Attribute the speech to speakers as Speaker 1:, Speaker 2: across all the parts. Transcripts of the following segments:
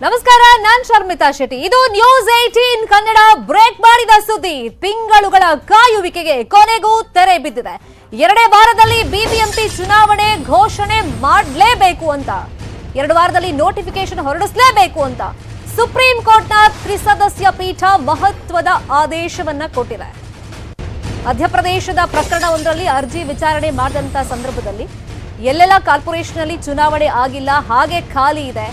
Speaker 1: ನಮಸ್ಕಾರ, ನಾನ್ ಶರ್ಮಿತಾ ಶೆಟ್ಟಿ. ಇದು news 18 Kannada. Break ಮಾಡಿದ ಸುದ್ದಿ. ತಿಂಗಳುಗಳ ಕಾಯುವಿಕೆಗೆ ಕೊನೆಗೂ ತೆರೆ ಬಿದ್ದಿದೆ. 2 ವಾರದಲ್ಲಿ ಬಿಬಿಎಂಪಿ ಚುನಾವಣೆ ಘೋಷಣೆ ಮಾಡಲೇಬೇಕು ಅಂತ, 2 ವಾರದಲ್ಲಿ ನೋಟಿಫಿಕೇಶನ್ ಹೊರಡಿಸಲೇಬೇಕು ಅಂತ ಸುಪ್ರೀಂ ಕೋರ್ಟ್ನ ತ್ರಿಸದಸ್ಯ ಪೀಠ ಮಹತ್ವದ ಆದೇಶವನ್ನ ಕೊಟ್ಟಿದೆ. ಮಧ್ಯಪ್ರದೇಶದ ಪ್ರಕರಣವೊಂದರಲ್ಲಿ ಅರ್ಜಿ ವಿಚಾರಣೆ ಮಾಡಿದಂತ ಸಂದರ್ಭದಲ್ಲಿ ಎಲ್ಲೆಲ್ಲ ಕಾರ್ಪೊರೇಷನ್ ಅಲ್ಲಿ ಚುನಾವಣೆ ಆಗಿಲ್ಲ, ಹಾಗೆ ಖಾಲಿ ಇದೆ,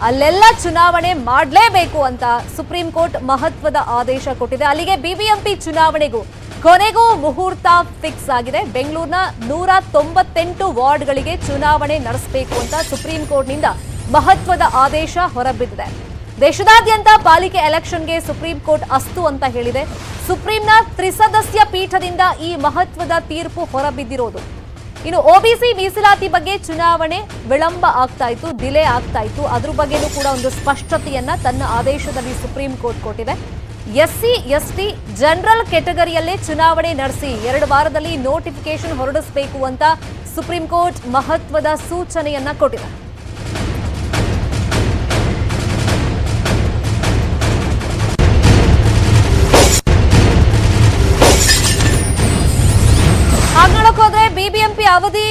Speaker 1: ಅಲ್ಲೆಲ್ಲ ಚುನಾವಣೆ ಮಾಡಲೇಬೇಕು ಅಂತ ಸುಪ್ರೀಂ ಕೋರ್ಟ್ ಮಹತ್ವದ ಆದೇಶ ಕೊಟ್ಟಿದೆ. ಅಲ್ಲಿಗೆ ಬಿಬಿಎಂಪಿ ಚುನಾವಣೆಗೂ ಕೊನೆಗೂ ಮುಹೂರ್ತ ಫಿಕ್ಸ್ ಆಗಿದೆ. ಬೆಂಗಳೂರಿನ 198 ವಾರ್ಡ್ಗಳಿಗೆ ಚುನಾವಣೆ ನಡೆಸಬೇಕು ಅಂತ ಸುಪ್ರೀಂ ಕೋರ್ಟ್ನಿಂದ ಮಹತ್ವದ ಆದೇಶ ಹೊರಬಿದ್ದಿದೆ. ದೇಶದಾದ್ಯಂತ ಪಾಲಿಕೆ ಎಲೆಕ್ಷನ್ಗೆ ಸುಪ್ರೀಂ ಕೋರ್ಟ್ ಅಸ್ತು ಅಂತ ಹೇಳಿದೆ. ಸುಪ್ರೀಂನ ತ್ರಿಸದಸ್ಯ ಪೀಠದಿಂದ ಈ ಮಹತ್ವದ ತೀರ್ಪು ಹೊರಬಿದ್ದಿರೋದು. ಇನ್ನು ಒಬಿಸಿ ಮೀಸಲಾತಿ ಬಗ್ಗೆ ಚುನಾವಣೆ ವಿಳಂಬ ಆಗ್ತಾ ಇತ್ತು, ಡಿಲೇ ಆಗ್ತಾ ಇತ್ತು. ಅದ್ರ ಬಗ್ಗೆನೂ ಕೂಡ ಒಂದು ಸ್ಪಷ್ಟತೆಯನ್ನ ತನ್ನ ಆದೇಶದಲ್ಲಿ ಸುಪ್ರೀಂ ಕೋರ್ಟ್ ಕೊಟ್ಟಿದೆ. ಎಸ್ಸಿ ಎಸ್ಟಿ ಜನರಲ್ ಕೆಟಗರಿಯಲ್ಲೇ ಚುನಾವಣೆ ನಡೆಸಿ 2 ವಾರದಲ್ಲಿ ನೋಟಿಫಿಕೇಶನ್ ಹೊರಡಿಸಬೇಕು ಅಂತ ಸುಪ್ರೀಂ ಕೋರ್ಟ್ ಮಹತ್ವದ ಸೂಚನೆಯನ್ನ ಕೊಟ್ಟಿದೆ. ಹೋದ್ರೆ ಬಿಬಿಎಂಪಿ ಅವಧಿ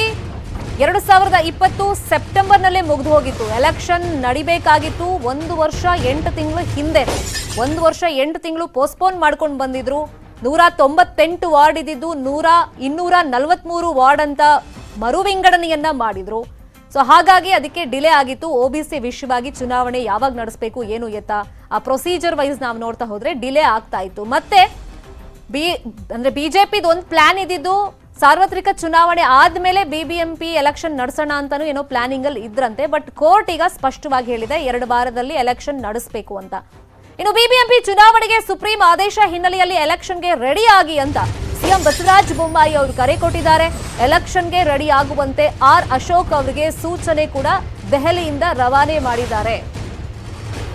Speaker 1: 2020 ಸೆಪ್ಟೆಂಬರ್ನಲ್ಲೇ ಮುಗಿದು ಹೋಗಿತ್ತು. ಎಲೆಕ್ಷನ್ ನಡಿಬೇಕಾಗಿತ್ತು 1 ವರ್ಷ 8 ತಿಂಗಳು ಹಿಂದೆ. 1 ವರ್ಷ 8 ತಿಂಗಳು ಪೋಸ್ಟ್ಪೋನ್ ಮಾಡ್ಕೊಂಡು ಬಂದಿದ್ರು. 198 ವಾರ್ಡ್ ಇದ್ದಿದ್ದು 243 ವಾರ್ಡ್ ಅಂತ ಮರು ವಿಂಗಡಣೆಯನ್ನ ಮಾಡಿದ್ರು. ಸೊ ಹಾಗಾಗಿ ಅದಕ್ಕೆ ಡಿಲೇ ಆಗಿತ್ತು. ಒಬಿಸಿ ವಿಷಯವಾಗಿ ಚುನಾವಣೆ ಯಾವಾಗ ನಡೆಸಬೇಕು ಏನು ಎತ್ತ ಆ ಪ್ರೊಸೀಜರ್ ವೈಸ್ ನಾವು ನೋಡ್ತಾ ಹೋದ್ರೆ ಡಿಲೇ ಆಗ್ತಾ ಇತ್ತು. ಮತ್ತೆ ಬಿಜೆಪಿದು ಒಂದು ಪ್ಲಾನ್ ಇದ್ದಿದ್ದು ಸಾರ್ವತ್ರಿಕ ಚುನಾವಣೆ ಆದ್ಮೇಲೆ ಬಿಬಿಎಂಪಿ ಎಲೆಕ್ಷನ್ ನಡೆಸೋಣ ಅಂತಾನು ಏನೋ ಪ್ಲಾನಿಂಗ್ ಅಲ್ಲಿ ಇದ್ರಂತೆ. ಬಟ್ ಕೋರ್ಟ್ ಈಗ ಸ್ಪಷ್ಟವಾಗಿ ಹೇಳಿದೆ 2 ವಾರದಲ್ಲಿ ಎಲೆಕ್ಷನ್ ನಡೆಸಬೇಕು ಅಂತ. ಇನ್ನು ಬಿಬಿಎಂಪಿ ಚುನಾವಣೆಗೆ ಸುಪ್ರೀಂ ಆದೇಶ ಹಿನ್ನೆಲೆಯಲ್ಲಿ ಎಲೆಕ್ಷನ್ಗೆ ರೆಡಿ ಆಗಿ ಅಂತ ಸಿಎಂ ಬಸವರಾಜ ಬೊಮ್ಮಾಯಿ ಅವರು ಕರೆ ಕೊಟ್ಟಿದ್ದಾರೆ. ಎಲೆಕ್ಷನ್ಗೆ ರೆಡಿ ಆಗುವಂತೆ ಆರ್ ಅಶೋಕ್ ಅವರಿಗೆ ಸೂಚನೆ ಕೂಡ ದೆಹಲಿಯಿಂದ ರವಾನೆ ಮಾಡಿದ್ದಾರೆ.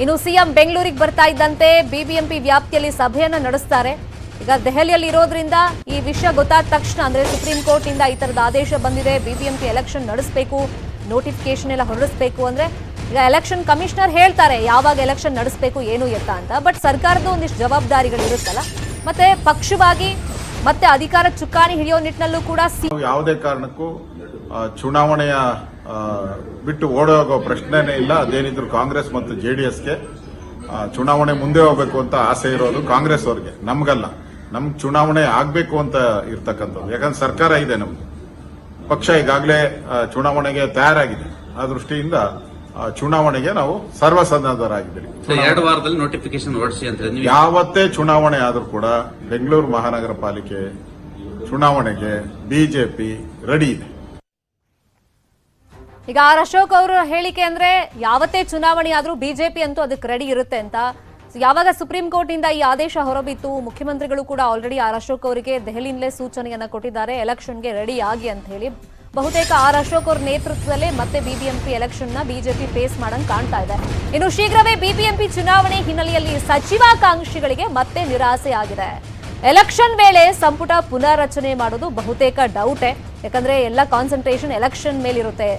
Speaker 1: ಇನ್ನು ಸಿಎಂ ಬೆಂಗಳೂರಿಗೆ ಬರ್ತಾ ಇದ್ದಂತೆ ಬಿಬಿಎಂಪಿ ವ್ಯಾಪ್ತಿಯಲ್ಲಿ ಸಭೆಯನ್ನ ನಡೆಸ್ತಾರೆ. ಈಗ ದೆಹಲಿಯಲ್ಲಿ ಇರೋದ್ರಿಂದ ಈ ವಿಷಯ ಗೊತ್ತಾದ ತಕ್ಷಣ, ಅಂದ್ರೆ ಸುಪ್ರೀಂ ಕೋರ್ಟ್ ಇಂದ ಈ ತರದ ಆದೇಶ ಬಂದಿದೆ, ಬಿಬಿಎಂಪಿ ಎಲೆಕ್ಷನ್ ನಡೆಸಬೇಕು, ನೋಟಿಫಿಕೇಶನ್ ಎಲ್ಲ ಹೊರಡಿಸಬೇಕು ಅಂದ್ರೆ ಈಗ ಎಲೆಕ್ಷನ್ ಕಮಿಷನರ್ ಹೇಳ್ತಾರೆ ಯಾವಾಗ ಎಲೆಕ್ಷನ್ ನಡೆಸಬೇಕು ಏನು ಎತ್ತ ಅಂತ. ಬಟ್ ಸರ್ಕಾರದ ಒಂದಿಷ್ಟು ಜವಾಬ್ದಾರಿಗಳು ಇರುತ್ತಲ್ಲ, ಮತ್ತೆ ಪಕ್ಷವಾಗಿ ಮತ್ತೆ ಅಧಿಕಾರ ಚುಕ್ಕಾಣಿ ಹಿಡಿಯೋ ನಿಟ್ಟಿನಲ್ಲೂ ಕೂಡ
Speaker 2: ಯಾವುದೇ ಕಾರಣಕ್ಕೂ ಚುನಾವಣೆಯ ಬಿಟ್ಟು ಓಡೋಗೋ ಪ್ರಶ್ನೆನೇ ಇಲ್ಲ. ಅದೇನಿದ್ರು ಕಾಂಗ್ರೆಸ್ ಮತ್ತು ಜೆಡಿಎಸ್ಗೆ ಚುನಾವಣೆ ಮುಂದೆ ಹೋಗ್ಬೇಕು ಅಂತ ಆಸೆ ಇರೋದು ಕಾಂಗ್ರೆಸ್ ಅವ್ರಿಗೆ, ನಮ್ಗಲ್ಲ. ನಮ್ಗೆ ಚುನಾವಣೆ ಆಗ್ಬೇಕು ಅಂತ ಇರ್ತಕ್ಕಂಥದ್ದು. ಯಾಕಂದ್ರೆ ಸರ್ಕಾರ ಇದೆ, ನಮ್ದು ಪಕ್ಷ ಈಗಾಗಲೇ ಚುನಾವಣೆಗೆ ತಯಾರಾಗಿದೆ. ಆ ದೃಷ್ಟಿಯಿಂದ ಚುನಾವಣೆಗೆ ನಾವು ಸರ್ವಸನ್ನದ್ಧರಾಗಿದ್ದೀವಿ.
Speaker 3: 2 ವಾರದಲ್ಲಿ ನೋಟಿಫಿಕೇಶನ್ ಹೊರಡಿಸಿ ಅಂತ
Speaker 2: ಯಾವತ್ತೇ ಚುನಾವಣೆ ಆದ್ರೂ ಕೂಡ ಬೆಂಗಳೂರು ಮಹಾನಗರ ಪಾಲಿಕೆ ಚುನಾವಣೆಗೆ ಬಿಜೆಪಿ ರೆಡಿ ಇದೆ.
Speaker 1: ಈಗ ಆರ್ ಅಶೋಕ್ ಅವರ ಹೇಳಿಕೆ ಅಂದ್ರೆ ಯಾವತ್ತೇ ಚುನಾವಣೆ ಆದ್ರೂ ಬಿಜೆಪಿ ಅಂತೂ ಅದಕ್ಕೆ ರೆಡಿ ಇರುತ್ತೆ ಅಂತ. ಯಾವಾಗ ಸುಪ್ರೀಂ ಕೋರ್ಟ್ ಇಂದ ಈ ಆದೇಶ ಹೊರಬಿತ್ತು, ಮುಖ್ಯಮಂತ್ರಿಗಳು ಕೂಡ ಆಲ್ರೆಡಿ ಆರ್ ಅಶೋಕ್ ಅವರಿಗೆ ದೆಹಲಿಯಿಂದಲೇ ಸೂಚನೆಯನ್ನ ಕೊಟ್ಟಿದ್ದಾರೆ ಎಲೆಕ್ಷನ್ಗೆ ರೆಡಿ ಆಗಿ ಅಂತ ಹೇಳಿ. ಬಹುತೇಕ ಆರ್ ಅಶೋಕ್ ಅವರ ನೇತೃತ್ವದಲ್ಲೇ ಮತ್ತೆ ಬಿಬಿಎಂಪಿ ಎಲೆಕ್ಷನ್ ನ ಬಿಜೆಪಿ ಫೇಸ್ ಮಾಡಂಗ್ ಕಾಣ್ತಾ ಇದೆ. ಇನ್ನು ಶೀಘ್ರವೇ ಬಿಬಿಎಂಪಿ ಚುನಾವಣೆ ಹಿನ್ನೆಲೆಯಲ್ಲಿ ಸಚಿವಾಕಾಂಕ್ಷಿಗಳಿಗೆ ಮತ್ತೆ ನಿರಾಸೆ ಆಗಿದೆ. ಎಲೆಕ್ಷನ್ ವೇಳೆ ಸಂಪುಟ ಪುನರ್ರಚನೆ ಮಾಡೋದು ಬಹುತೇಕ ಡೌಟೇ. ಯಾಕಂದ್ರೆ ಎಲ್ಲ ಕಾನ್ಸಂಟ್ರೇಷನ್ ಎಲೆಕ್ಷನ್ ಮೇಲಿರುತ್ತೆ.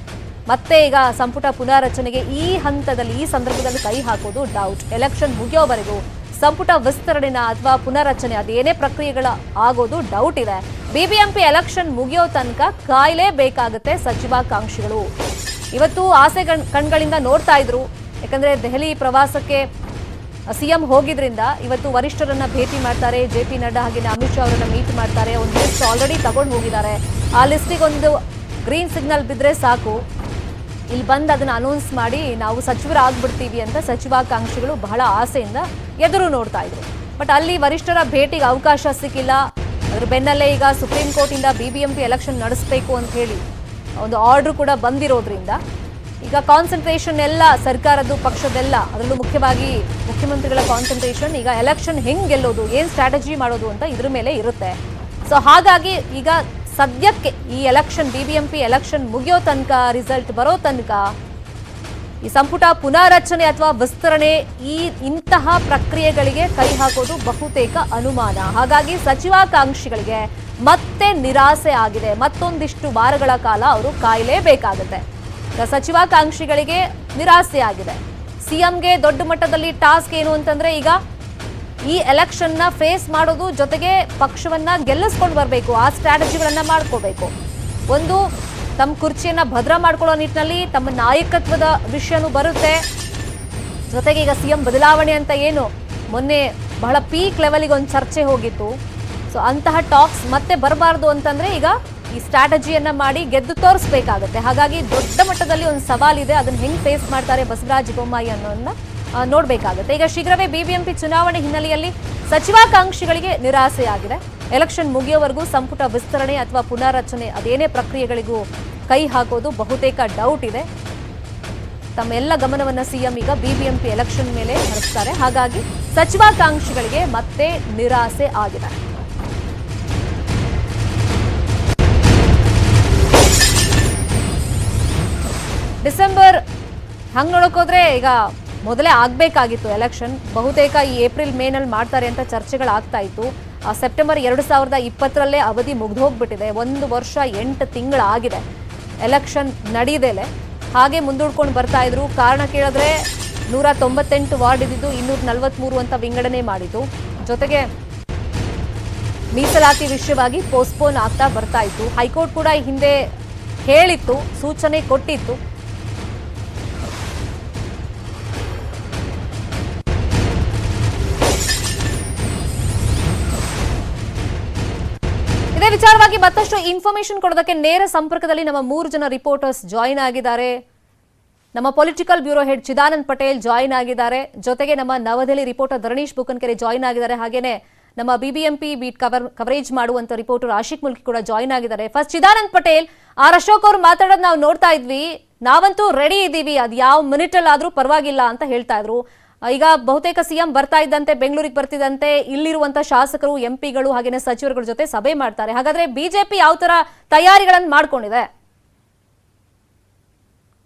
Speaker 1: ಮತ್ತೆ ಈಗ ಸಂಪುಟ ಪುನರ್ರಚನೆಗೆ ಈ ಹಂತದಲ್ಲಿ ಈ ಸಂದರ್ಭದಲ್ಲಿ ಕೈ ಹಾಕೋದು ಡೌಟ್. ಎಲೆಕ್ಷನ್ ಮುಗಿಯೋವರೆಗೂ ಸಂಪುಟ ವಿಸ್ತರಣೆನ ಅಥವಾ ಪುನರ್ರಚನೆ ಅದೇನೇ ಪ್ರಕ್ರಿಯೆಗಳ ಆಗೋದು ಡೌಟ್ ಇದೆ. ಬಿಬಿಎಂಪಿ ಎಲೆಕ್ಷನ್ ಮುಗಿಯೋ ತನಕ ಕಾಯಲೇಬೇಕಾಗುತ್ತೆ ಸಚಿವಾಕಾಂಕ್ಷಿಗಳು. ಇವತ್ತು ಆಸೆ ಕಣ್ಗಳಿಂದ ನೋಡ್ತಾ ಇದ್ರು. ಯಾಕಂದ್ರೆ ದೆಹಲಿ ಪ್ರವಾಸಕ್ಕೆ ಸಿಎಂ ಹೋಗಿದ್ರಿಂದ ಇವತ್ತು ವರಿಷ್ಠರನ್ನ ಭೇಟಿ ಮಾಡ್ತಾರೆ. ಜೆಪಿ ನಡ್ಡಾ ಹಾಗೆ ಅಮಿತ್ ಶಾ ಅವರನ್ನ ಮೀಟ್ ಮಾಡ್ತಾರೆ. ಒಂದು ಲಿಸ್ಟ್ ಆಲ್ರೆಡಿ ತಗೊಂಡು ಹೋಗಿದ್ದಾರೆ. ಆ ಲಿಸ್ಟಿಗೆ ಒಂದು ಗ್ರೀನ್ ಸಿಗ್ನಲ್ ಬಿದ್ರೆ ಸಾಕು, ಇಲ್ಲಿ ಬಂದು ಅದನ್ನ ಅನೌನ್ಸ್ ಮಾಡಿ ನಾವು ಸಚಿವರಾಗ್ಬಿಡ್ತೀವಿ ಅಂತ ಸಚಿವಾಕಾಂಕ್ಷಿಗಳು ಬಹಳ ಆಸೆಯಿಂದ ಎದುರು ನೋಡ್ತಾ ಇದ್ರು. ಬಟ್ ಅಲ್ಲಿ ವರಿಷ್ಠರ ಭೇಟಿಗೆ ಅವಕಾಶ ಸಿಕ್ಕಿಲ್ಲ. ಅದ್ರ ಬೆನ್ನಲ್ಲೇ ಈಗ ಸುಪ್ರೀಂ ಕೋರ್ಟ್ ಇಂದ ಬಿಬಿಎಂಪಿ ಎಲೆಕ್ಷನ್ ನಡೆಸಬೇಕು ಅಂತ ಹೇಳಿ ಒಂದು ಆರ್ಡರ್ ಕೂಡ ಬಂದಿರೋದ್ರಿಂದ ಈಗ ಕಾನ್ಸಂಟ್ರೇಷನ್ ಎಲ್ಲ ಸರ್ಕಾರದ್ದು ಪಕ್ಷದೆಲ್ಲ, ಅದರಲ್ಲೂ ಮುಖ್ಯವಾಗಿ ಮುಖ್ಯಮಂತ್ರಿಗಳ ಕಾನ್ಸಂಟ್ರೇಷನ್ ಈಗ ಎಲೆಕ್ಷನ್ ಹೆಂಗ್ ಗೆಲ್ಲೋದು, ಏನ್ ಸ್ಟ್ರಾಟಜಿ ಮಾಡೋದು ಅಂತ ಇದ್ರ ಮೇಲೆ ಇರುತ್ತೆ. ಸೊ ಹಾಗಾಗಿ ಈಗ ಸದ್ಯಕ್ಕೆ ಈ ಎಲೆಕ್ಷನ್ ಬಿಬಿಎಂಪಿ ಎಲೆಕ್ಷನ್ ಮುಗಿಯೋ ತನಕ, ರಿಸಲ್ಟ್ ಬರೋ ತನಕ ಈ ಸಂಪುಟ ಪುನರ್ರಚನೆ ಅಥವಾ ವಿಸ್ತರಣೆ ಇಂತಹ ಪ್ರಕ್ರಿಯೆಗಳಿಗೆ ಕೈ ಹಾಕೋದು ಬಹುತೇಕ ಅನುಮಾನ. ಹಾಗಾಗಿ ಸಚಿವಾಕಾಂಕ್ಷಿಗಳಿಗೆ ಮತ್ತೆ ನಿರಾಸೆ ಆಗಿದೆ. ಮತ್ತೊಂದಿಷ್ಟು ವಾರಗಳ ಕಾಲ ಅವರು ಕಾಯಲೇಬೇಕಾಗುತ್ತೆ. ಸಚಿವಾಕಾಂಕ್ಷಿಗಳಿಗೆ ನಿರಾಸೆ ಆಗಿದೆ. ಸಿಎಂಗೆ ದೊಡ್ಡ ಮಟ್ಟದಲ್ಲಿ ಟಾಸ್ಕ್ ಏನು ಅಂತಂದ್ರೆ ಈಗ ಈ ಎಲೆಕ್ಷನ್ ನ ಫೇಸ್ ಮಾಡೋದು, ಜೊತೆಗೆ ಪಕ್ಷವನ್ನ ಗೆಲ್ಲಿಸ್ಕೊಂಡು ಬರಬೇಕು, ಆ ಸ್ಟ್ರಾಟಜಿಗಳನ್ನ ಮಾಡ್ಕೋಬೇಕು. ಒಂದು ತಮ್ಮ ಕುರ್ಚಿಯನ್ನ ಭದ್ರ ಮಾಡ್ಕೊಳ್ಳೋ ನಿಟ್ಟಿನಲ್ಲಿ ತಮ್ಮ ನಾಯಕತ್ವದ ವಿಷಯನೂ ಬರುತ್ತೆ. ಜೊತೆಗೆ ಈಗ ಸಿಎಂ ಬದಲಾವಣೆ ಅಂತ ಏನು ಮೊನ್ನೆ ಬಹಳ ಪೀಕ್ ಲೆವೆಲ್ಗೆ ಒಂದು ಚರ್ಚೆ ಹೋಗಿತ್ತು. ಸೊ ಅಂತಹ ಟಾಕ್ಸ್ ಮತ್ತೆ ಬರಬಾರ್ದು ಅಂತಂದ್ರೆ ಈಗ ಈ ಸ್ಟ್ರಾಟಜಿಯನ್ನ ಮಾಡಿ ಗೆದ್ದು ತೋರಿಸ್ಬೇಕಾಗತ್ತೆ. ಹಾಗಾಗಿ ದೊಡ್ಡ ಮಟ್ಟದಲ್ಲಿ ಒಂದು ಸವಾಲಿದೆ, ಅದನ್ನ ಹೆಂಗ್ ಫೇಸ್ ಮಾಡ್ತಾರೆ ಬಸವರಾಜ ಬೊಮ್ಮಾಯಿ ಅನ್ನೋದನ್ನ ನೋಡ್ಬೇಕಾಗುತ್ತೆ. ಈಗ ಶೀಘ್ರವೇ ಬಿಬಿಎಂಪಿ ಚುನಾವಣೆ ಹಿನ್ನೆಲೆಯಲ್ಲಿ ಸಚಿವಾಕಾಂಕ್ಷಿಗಳಿಗೆ ನಿರಾಸೆಯಾಗಿದೆ. ಎಲೆಕ್ಷನ್ ಮುಗಿಯೋವರೆಗೂ ಸಂಪುಟ ವಿಸ್ತರಣೆ ಅಥವಾ ಪುನರ್ರಚನೆ ಅದೇನೇ ಪ್ರಕ್ರಿಯೆಗಳಿಗೂ ಕೈ ಹಾಕೋದು ಬಹುತೇಕ ಡೌಟ್ ಇದೆ. ತಮ್ಮೆಲ್ಲ ಗಮನವನ್ನ ಸಿಎಂ ಈಗ ಬಿಬಿಎಂಪಿ ಎಲೆಕ್ಷನ್ ಮೇಲೆ ಹರಿಸ್ತಾರೆ. ಹಾಗಾಗಿ ಸಚಿವಾಕಾಂಕ್ಷಿಗಳಿಗೆ ಮತ್ತೆ ನಿರಾಸೆ ಆಗಿದೆ. ಡಿಸೆಂಬರ್ ಹಂಗ್ ನೋಡೋಕೋದ್ರೆ ಈಗ ಮೊದಲೇ ಆಗ್ಬೇಕಾಗಿತ್ತು ಎಲೆಕ್ಷನ್. ಬಹುತೇಕ ಈ ಏಪ್ರಿಲ್ ಮೇನಲ್ಲಿ ಮಾಡ್ತಾರೆ ಅಂತ ಚರ್ಚೆಗಳಾಗ್ತಾ ಇತ್ತು. ಸೆಪ್ಟೆಂಬರ್ 2020ರಲ್ಲೇ ಅವಧಿ ಮುಗಿದು ಹೋಗ್ಬಿಟ್ಟಿದೆ. 1 ವರ್ಷ 8 ತಿಂಗಳಾಗಿದೆ ಎಲೆಕ್ಷನ್ ನಡೀದೇಲೆ. ಹಾಗೆ ಮುಂದೂಡ್ಕೊಂಡು ಬರ್ತಾ ಇದ್ರು. ಕಾರಣ ಕೇಳಿದ್ರೆ 198 ವಾರ್ಡ್ ಇದ್ದಿದ್ದು 243 ಅಂತ ವಿಂಗಡಣೆ ಮಾಡಿದ್ದು. ಜೊತೆಗೆ ಮೀಸಲಾತಿ ವಿಷಯವಾಗಿ ಪೋಸ್ಟ್ಪೋನ್ ಆಗ್ತಾ ಬರ್ತಾ ಇತ್ತು. ಹೈಕೋರ್ಟ್ ಕೂಡ ಹಿಂದೆ ಹೇಳಿತ್ತು, ಸೂಚನೆ ಕೊಟ್ಟಿತ್ತು. ಇದೇ ವಿಚಾರವಾಗಿ ಮತ್ತಷ್ಟು ಇನ್ಫಾರ್ಮೇಶನ್ ಕೊಡೋದಕ್ಕೆ ನೇರ ಸಂಪರ್ಕದಲ್ಲಿ ನಮ್ಮ 3 ಜನ ರಿಪೋರ್ಟರ್ಸ್ ಜಾಯಿನ್ ಆಗಿದ್ದಾರೆ. ನಮ್ಮ political bureau head Chidanand Patel join ಆಗಿದ್ದಾರೆ. ಜೊತೆಗೆ ನಮ್ಮ ನವದೆಹಲಿ ರಿಪೋರ್ಟರ್ ಧರಣೀಶ್ ಬುಕನ್ಕೆರೆ ಜಾಯಿನ್ ಆಗಿದ್ದಾರೆ. ಹಾಗೇನೆ ನಮ್ಮ ಬಿಬಿಎಂಪಿ ಬೀಟ್ ಕವರೇಜ್ ಮಾಡುವಂತ ರಿಪೋರ್ಟರ್ ಆಶಿಕ್ ಮುಲ್ಕಿ ಕೂಡ ಜಾಯಿನ್ ಆಗಿದ್ದಾರೆ. ಫಸ್ಟ್ ಚಿದಾನಂದ್ ಪಟೇಲ್, ಆರ್ ಅಶೋಕ್ ಅವರು ಮಾತಾಡೋದು ನಾವು ನೋಡ್ತಾ ಇದ್ವಿ. ನಾವಂತೂ ರೆಡಿ ಇದ್ದೀವಿ, ಅದು ಯಾವ ಮಿನಿಟ್ ಅಲ್ಲಿ ಆದ್ರೂ ಪರವಾಗಿಲ್ಲ ಅಂತ ಹೇಳ್ತಾ ಇದ್ರು. ಈಗ ಬಹುತೇಕ ಸಿಎಂ ಬರ್ತಾ ಇದ್ದಂತೆ, ಬೆಂಗಳೂರಿಗೆ ಬರ್ತಿದ್ದಂತೆ ಇಲ್ಲಿರುವಂತ ಶಾಸಕರು, ಎಂಪಿಗಳು ಹಾಗೇನೆ ಸಚಿವರುಗಳ ಜೊತೆ ಸಭೆ ಮಾಡ್ತಾರೆ. ಹಾಗಾದ್ರೆ ಬಿಜೆಪಿ ಯಾವ ತರ ತಯಾರಿಗಳನ್ನು ಮಾಡ್ಕೊಂಡಿದೆ?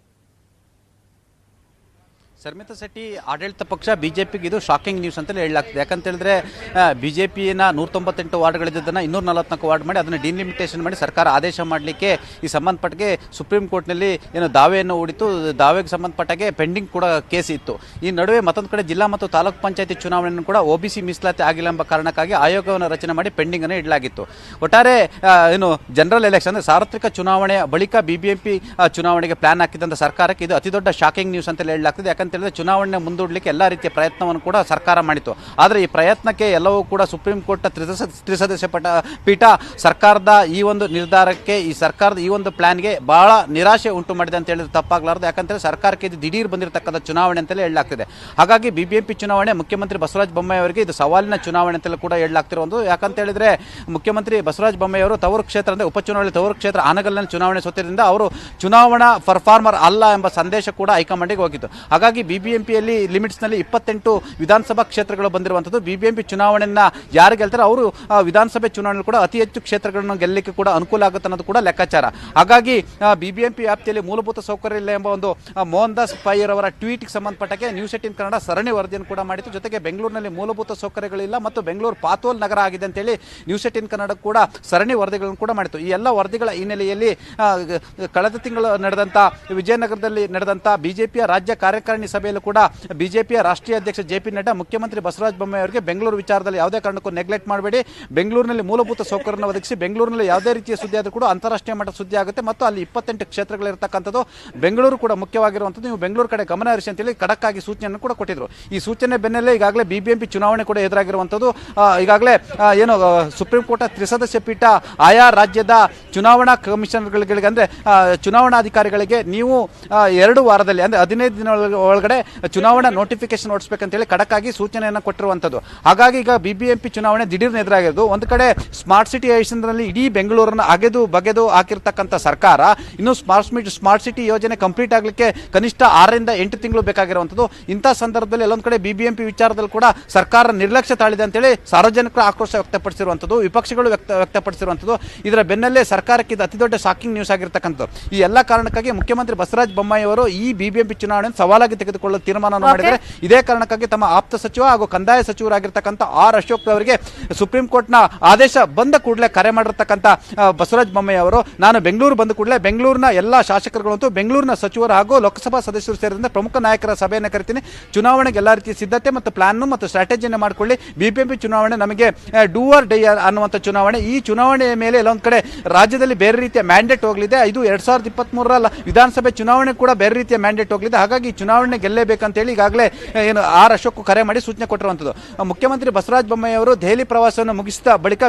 Speaker 4: ಶರ್ಮಿತಾ ಶೆಟ್ಟಿ, ಆಡಳಿತ ಪಕ್ಷ ಬಿಜೆಪಿಗೆ ಇದು ಶಾಕಿಂಗ್ ನ್ಯೂಸ್ ಅಂತಲೇ ಹೇಳಲಾಗ್ತದೆ. ಯಾಕಂತ ಹೇಳಿದ್ರೆ ಬಿಜೆಪಿನ 198 ವಾರ್ಡ್ಗಳಿದ್ದನ್ನು 244 ವಾರ್ಡ್ ಮಾಡಿ ಅದನ್ನು ಡಿಲಿಮಿಟೇಷನ್ ಮಾಡಿ ಸರ್ಕಾರ ಆದೇಶ ಮಾಡಲಿಕ್ಕೆ ಈ ಸಂಬಂಧಪಟ್ಟಗೆ ಸುಪ್ರೀಂ ಕೋರ್ಟ್ನಲ್ಲಿ ಏನು ದಾವೆಯನ್ನು ಹೂಡಿತು. ದಾವೆಗೆ ಸಂಬಂಧಪಟ್ಟಾಗೆ ಪೆಂಡಿಂಗ್ ಕೂಡ ಕೇಸ್ ಇತ್ತು. ಈ ನಡುವೆ ಮತ್ತೊಂದು ಕಡೆ ಜಿಲ್ಲಾ ಮತ್ತು ತಾಲೂಕು ಪಂಚಾಯತಿ ಚುನಾವಣೆಯನ್ನು ಕೂಡ OBC ಮೀಸಲಾತಿ ಆಗಿಲ್ಲ ಎಂಬ ಕಾರಣಕ್ಕಾಗಿ ಆಯೋಗವನ್ನು ರಚನೆ ಮಾಡಿ ಪೆಂಡಿಂಗ್ ಅನ್ನು ಇಡಲಾಗಿತ್ತು. ಒಟ್ಟಾರೆ ಏನು ಜನರಲ್ ಎಲೆಕ್ಷನ್ ಅಂದರೆ ಸಾರ್ವತ್ರಿಕ ಚುನಾವಣೆಯ ಬಳಿಕ ಬಿಬಿಎಂಪಿ ಚುನಾವಣೆಗೆ ಪ್ಲಾನ್ ಹಾಕಿದಂಥ ಸರ್ಕಾರಕ್ಕೆ ಇದು ಅತಿ ದೊಡ್ಡ ಶಾಕಿಂಗ್ ನ್ಯೂಸ್ ಅಂತ ಹೇಳಲಾಗ್ತದೆ. ಯಾಕಂತ ಹೇಳಿದ್ರೆ ಚುನಾವಣೆ ಮುಂದೂಡಲಿಕ್ಕೆ ಎಲ್ಲ ರೀತಿಯ ಪ್ರಯತ್ನವನ್ನು ಕೂಡ ಸರ್ಕಾರ ಮಾಡಿತ್ತು. ಆದರೆ ಈ ಪ್ರಯತ್ನಕ್ಕೆ ಎಲ್ಲವೂ ಕೂಡ ಸುಪ್ರೀಂ ಕೋರ್ಟ್ನ ತ್ರಿಸದಸ್ಯ ಪೀಠ ಸರ್ಕಾರದ ಈ ಒಂದು ನಿರ್ಧಾರಕ್ಕೆ, ಈ ಸರ್ಕಾರದ ಈ ಒಂದು ಪ್ಲಾನ್ಗೆ ಬಹಳ ನಿರಾಶೆ ಉಂಟು ಮಾಡಿದೆ ಅಂತ ಹೇಳಿದ್ರೆ ತಪ್ಪಾಗಲಾರದು. ಯಾಕಂತೇಳಿ ಸರ್ಕಾರಕ್ಕೆ ಇದು ದಿಢೀರ್ ಬಂದಿರತಕ್ಕಂಥ ಚುನಾವಣೆ ಅಂತಲೇ ಹೇಳಲಾಗ್ತಿದೆ. ಹಾಗಾಗಿ ಬಿಬಿಎಂಪಿ ಚುನಾವಣೆ ಮುಖ್ಯಮಂತ್ರಿ ಬಸವರಾಜ ಬೊಮ್ಮಾಯಿ ಅವರಿಗೆ ಇದು ಸವಾಲಿನ ಚುನಾವಣೆ ಅಂತಲೂ ಕೂಡ ಹೇಳಲಾಗ್ತಿರುವುದು. ಯಾಕಂತ ಹೇಳಿದ್ರೆ ಮುಖ್ಯಮಂತ್ರಿ ಬಸವರಾಜ ಬೊಮ್ಮಾಯಿ ಅವರು ತವರು ಕ್ಷೇತ್ರ ಅಂದರೆ ಉಪಚುನಾವಣೆ ತವರು ಕ್ಷೇತ್ರ ಆನಗಲ್ನ ಚುನಾವಣೆ ಸೋತಿದ್ದರಿಂದ ಅವರು ಚುನಾವಣಾ ಪರ್ಫಾರ್ಮರ್ ಅಲ್ಲ ಎಂಬ ಸಂದೇಶ ಕೂಡ ಹೈಕಮಾಂಡಿಗೆ ಹೋಗಿತ್ತು. ಹಾಗಾಗಿ ಬಿಬಿಎಂಪಿಯಲ್ಲಿ ಲಿಮಿಟ್ಸ್ನಲ್ಲಿ 28 ವಿಧಾನಸಭಾ ಕ್ಷೇತ್ರಗಳು ಬಂದಿರುವಂಥದ್ದು. ಬಿಬಿಎಂಪಿ ಚುನಾವಣೆಯನ್ನ ಯಾರು ಗೆಲ್ತಾರೆ ಅವರು ವಿಧಾನಸಭೆ ಚುನಾವಣೆ ಕೂಡ ಅತಿ ಹೆಚ್ಚು ಕ್ಷೇತ್ರಗಳನ್ನು ಗೆಲ್ಲಲಿಕ್ಕೆ ಕೂಡ ಅನುಕೂಲ ಆಗುತ್ತೆ ಅನ್ನೋದು ಕೂಡ ಲೆಕ್ಕಾಚಾರ. ಹಾಗಾಗಿ ಬಿಬಿಎಂಪಿ ವ್ಯಾಪ್ತಿಯಲ್ಲಿ ಮೂಲಭೂತ ಸೌಕರ್ಯ ಇಲ್ಲ ಎಂಬ ಒಂದು ಮೋಹನ್ ದಾಸ್ ಪೈರ್ ಅವರ ಟ್ವೀಟ್ಗೆ ಸಂಬಂಧಪಟ್ಟಕ್ಕೆ ನ್ಯೂಸ್ 18 ಕನ್ನಡ ಸರಣಿ ವರದಿಯನ್ನು ಕೂಡ ಮಾಡಿತ್ತು. ಜೊತೆಗೆ ಬೆಂಗಳೂರಿನಲ್ಲಿ ಮೂಲಭೂತ ಸೌಕರ್ಯಗಳಿಲ್ಲ ಮತ್ತು ಬೆಂಗಳೂರು ಪಾತೋಲ್ ನಗರ ಆಗಿದೆ ಅಂತೇಳಿ ನ್ಯೂಸ್ 18 ಕನ್ನಡ ಕೂಡ ಸರಣಿ ವರದಿಗಳನ್ನು ಕೂಡ ಮಾಡಿತ್ತು. ಈ ಎಲ್ಲ ವರದಿಗಳ ಹಿನ್ನೆಲೆಯಲ್ಲಿ ಕಳೆದ ತಿಂಗಳು ನಡೆದಂಥ ವಿಜಯನಗರದಲ್ಲಿ ನಡೆದಂಥ ಬಿಜೆಪಿಯ ರಾಜ್ಯ ಕಾರ್ಯಕಾರಿಣಿ ಸಭೆಯಲ್ಲೂ ಕೂಡ ಬಿಜೆಪಿಯ ರಾಷ್ಟ್ರೀಯ ಅಧ್ಯಕ್ಷ JP ನಡ್ಡಾ ಮುಖ್ಯಮಂತ್ರಿ ಬಸವರಾಜ ಬೊಮ್ಮಾಯಿ ಅವರಿಗೆ ಬೆಂಗಳೂರು ವಿಚಾರದಲ್ಲಿ ಯಾವುದೇ ಕಾರಣಕ್ಕೂ ನೆಗ್ಲೆಕ್ಟ್ ಮಾಡಬೇಡಿ, ಬೆಂಗಳೂರಿನಲ್ಲಿ ಮೂಲಭೂತ ಸೌಕರ್ಯವನ್ನು ಒದಗಿಸಿ, ಬೆಂಗಳೂರಿನಲ್ಲಿ ಯಾವುದೇ ರೀತಿಯ ಸುದ್ದಿ ಆದರೂ ಕೂಡ ಅಂತಾರಾಷ್ಟ್ರೀಯ ಮಟ್ಟದ ಸುದ್ದಿ ಆಗುತ್ತೆ ಮತ್ತು ಅಲ್ಲಿ 28 ಕ್ಷೇತ್ರಗಳಿರ್ತಕ್ಕಂಥದ್ದು ಬೆಂಗಳೂರು ಕೂಡ ಮುಖ್ಯವಾಗಿರುವಂಥದ್ದು, ನೀವು ಬೆಂಗಳೂರು ಕಡೆ ಗಮನ ಹರಿಸಿ ಅಂತೇಳಿ ಖಡಕ್ ಆಗಿ ಸೂಚನೆಯನ್ನು ಕೂಡ ಕೊಟ್ಟಿದ್ರು. ಈ ಸೂಚನೆ ಬೆನ್ನಲ್ಲೇ ಈಗಾಗಲೇ ಬಿಬಿಎಂಪಿ ಚುನಾವಣೆ ಕೂಡ ಎದುರಾಗಿರುವಂಥದ್ದು. ಈಗಾಗಲೇ ಏನು ಸುಪ್ರೀಂ ಕೋರ್ಟ್ ತ್ರಿಸದಸ್ಯ ಪೀಠ ಆಯಾ ರಾಜ್ಯದ ಚುನಾವಣಾ ಕಮಿಷನರ್ಗಳಿಗೆ ಅಂದರೆ ಚುನಾವಣಾಧಿಕಾರಿಗಳಿಗೆ ನೀವು 2 ವಾರದಲ್ಲಿ ಅಂದರೆ 15 ದಿನ ಒಳಗಡೆ ಚುನಾವಣಾ ನೋಟಿಫಿಕೇಶನ್ ಹೊರಡಿಸಬೇಕಂತೇಳಿ ಖಡಕ್ ಆಗಿ ಸೂಚನೆಯನ್ನು ಕೊಟ್ಟಿರುವಂಥದ್ದು. ಹಾಗಾಗಿ ಈಗ ಬಿಬಿಎಂಪಿ ಚುನಾವಣೆ ದಿಢೀರ್ನ ಎದುರಾಗಿರೋದು. ಒಂದು ಕಡೆ ಸ್ಮಾರ್ಟ್ ಸಿಟಿ ಯೋಜನೆಯಲ್ಲಿ ಇಡೀ ಬೆಂಗಳೂರನ್ನು ಅಗೆದು ಬಗೆದು ಹಾಕಿರ್ತಕ್ಕಂಥ ಸರ್ಕಾರ ಇನ್ನು ಸ್ಮಾರ್ಟ್ ಸಿಟಿ ಯೋಜನೆ ಕಂಪ್ಲೀಟ್ ಆಗಲಿಕ್ಕೆ ಕನಿಷ್ಠ 6 ರಿಂದ 8 ತಿಂಗಳು ಬೇಕಾಗಿರುವಂಥದ್ದು. ಇಂಥ ಸಂದರ್ಭದಲ್ಲಿ ಎಲ್ಲೊಂದು ಕಡೆ ಬಿಬಿಎಂಪಿ ವಿಚಾರದಲ್ಲಿ ಕೂಡ ಸರ್ಕಾರ ನಿರ್ಲಕ್ಷ್ಯ ತಾಳಿದೆ ಅಂತೇಳಿ ಸಾರ್ವಜನಿಕರು ಆಕ್ರೋಶ ವ್ಯಕ್ತಪಡಿಸಿರುವಂಥದ್ದು, ವಿಪಕ್ಷಗಳು ವ್ಯಕ್ತಪಡಿಸಿರುವಂಥದ್ದು. ಇದರ ಬೆನ್ನಲ್ಲೇ ಸರ್ಕಾರ ಸರ್ಕಾರಕ್ಕೆ ಇದು ಅತಿ ದೊಡ್ಡ ಶಾಕಿಂಗ್ ನ್ಯೂಸ್ ಆಗಿರ್ತಕ್ಕಂಥದ್ದು. ಈ ಎಲ್ಲ ಕಾರಣಕ್ಕಾಗಿ ಮುಖ್ಯಮಂತ್ರಿ ಬಸವರಾಜ ಬೊಮ್ಮಾಯಿ ಅವರು ಈ ಬಿಬಿಎಂಪಿ ಚುನಾವಣೆಯನ್ನು ಸವಾಲಾಗಿ ತೆಗೆದುಕೊಳ್ಳಲು ತೀರ್ಮಾನವನ್ನು ಮಾಡಿದ್ದಾರೆ. ಇದೇ ಕಾರಣಕ್ಕಾಗಿ ತಮ್ಮ ಆಪ್ತ ಸಚಿವ ಹಾಗೂ ಕಂದಾಯ ಸಚಿವರಾಗಿರ್ತಕ್ಕಂಥ ಆರ್ ಅಶೋಕ್ ಅವರಿಗೆ ಸುಪ್ರೀಂ ಕೋರ್ಟ್ನ ಆದೇಶ ಬಂದ ಕೂಡಲೇ ಕರೆ ಮಾಡಿರ್ತಕ್ಕಂಥ ಬಸವರಾಜ ಬೊಮ್ಮಾಯಿ ಅವರು, ನಾನು ಬೆಂಗಳೂರು ಬಂದ ಕೂಡಲೇ ಬೆಂಗಳೂರಿನ ಎಲ್ಲ ಶಾಸಕರುಗಳಂತೂ ಬೆಂಗಳೂರಿನ ಸಚಿವರು ಹಾಗೂ ಲೋಕಸಭಾ ಸದಸ್ಯರು ಸೇರಿದಂತೆ ಪ್ರಮುಖ ನಾಯಕರ ಸಭೆಯನ್ನು ಕರಿತೀನಿ. ಚುನಾವಣೆಗೆ ಎಲ್ಲ ರೀತಿಯ ಸಿದ್ಧತೆ ಮತ್ತು ಪ್ಲಾನ್ ಮತ್ತು ಸ್ಟ್ರಾಟಜಿಯನ್ನು ಮಾಡಿಕೊಳ್ಳಿ. ಬಿಬಿಎಂಪಿ ಚುನಾವಣೆ ನಮಗೆ ಡೂ ಆರ್ ಡೈ ಅನ್ನುವಂಥ ಚುನಾವಣೆ. ಈ ಚುನಾವಣೆಯ ಮೇಲೆ ಎಲ್ಲೊಂದು ಕಡೆ ರಾಜ್ಯದಲ್ಲಿ ಬೇರೆ ರೀತಿಯ ಮ್ಯಾಂಡೇಟ್ ಹೋಗಲಿದೆ. ಇದು 2023 ವಿಧಾನಸಭೆ ಚುನಾವಣೆ ಕೂಡ ಬೇರೆ ರೀತಿಯ ಮ್ಯಾಂಡೇಟ್ ಹೋಗಲಿದೆ. ಹಾಗಾಗಿ ಚುನಾವಣೆ ಗೆಲ್ಲೇಬೇಕಂತೇಳಿ ಈಗಾಗಲೇ ಏನು ಆರ್ ಅಶೋಕ್ ಕರೆ ಮಾಡಿ ಸೂಚನೆ ಕೊಟ್ಟಿರುವಂಥದ್ದು. ಮುಖ್ಯಮಂತ್ರಿ ಬಸವರಾಜ ಬೊಮ್ಮಾಯಿ ಅವರು ದೆಹಲಿ ಪ್ರವಾಸವನ್ನು ಮುಗಿಸಿದ ಬಳಿಕ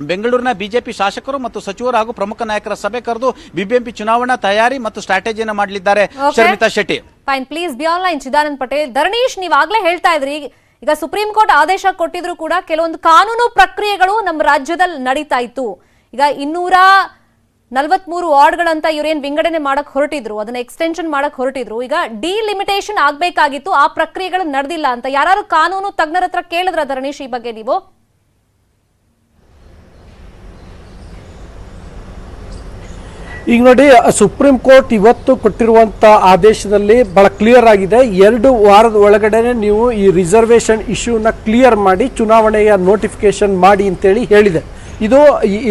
Speaker 4: ಬೆಂಗಳೂರಿನ ಬಿಜೆಪಿ ಶಾಸಕರು ಮತ್ತು ಸಚಿವರು ಹಾಗೂ ಪ್ರಮುಖ ನಾಯಕರ ಸಭೆ ಕರೆದು ಬಿಬಿಎಂಪಿ ಚುನಾವಣಾ ತಯಾರಿ ಮತ್ತು ಸ್ಟ್ರಾಟಜಿಯನ್ನು ಮಾಡಲಿದ್ದಾರೆ. Sharmita Shetty.
Speaker 1: Fine, please be online. Chidanand Patel, Dharanish, ನೀವಾಗ್ಲೇ ಹೇಳ್ತಾ ಇದ್ರಿ ಈಗ ಸುಪ್ರೀಂ ಕೋರ್ಟ್ ಆದೇಶ ಕೊಟ್ಟಿದ್ರು ಕೂಡ ಕೆಲವೊಂದು ಕಾನೂನು ಪ್ರಕ್ರಿಯೆಗಳು ನಮ್ಮ ರಾಜ್ಯದಲ್ಲಿ ನಡೀತಾ ಇತ್ತು. ಈಗ 243 ವಾರ್ಡ್ಗಳಂತ ಇವ್ರೇನ್ ವಿಂಗಡಣೆ ಮಾಡಕ್ ಹೊರಟಿದ್ರು, ಅದನ್ನ ಎಕ್ಸ್ಟೆನ್ಷನ್ ಮಾಡಕ್ ಹೊರಟಿದ್ರು. ಈಗ ಡಿಲಿಮಿಟೇಷನ್ ಆಗ್ಬೇಕಾಗಿತ್ತು, ಆ ಪ್ರಕ್ರಿಯೆಗಳು ನಡೆದಿಲ್ಲ ಅಂತ ಯಾರು ಕಾನೂನು ತಜ್ಞರ ಹತ್ರ ಕೇಳಿದ್ರ ಧರಣೀಶ್ ಈ ಬಗ್ಗೆ ನೀವು?
Speaker 5: ಈಗ ನೋಡಿ, ಸುಪ್ರೀಂ ಕೋರ್ಟ್ ಇವತ್ತು ಕೊಟ್ಟಿರುವಂಥ ಆದೇಶದಲ್ಲಿ ಬಹಳ ಕ್ಲಿಯರ್ ಆಗಿದೆ. 2 ವಾರದ ಒಳಗಡೆ ನೀವು ಈ ರಿಸರ್ವೇಷನ್ ಇಶ್ಯೂನ ಕ್ಲಿಯರ್ ಮಾಡಿ ಚುನಾವಣೆಯ ನೋಟಿಫಿಕೇಶನ್ ಮಾಡಿ ಅಂತೇಳಿ ಹೇಳಿದೆ. ಇದು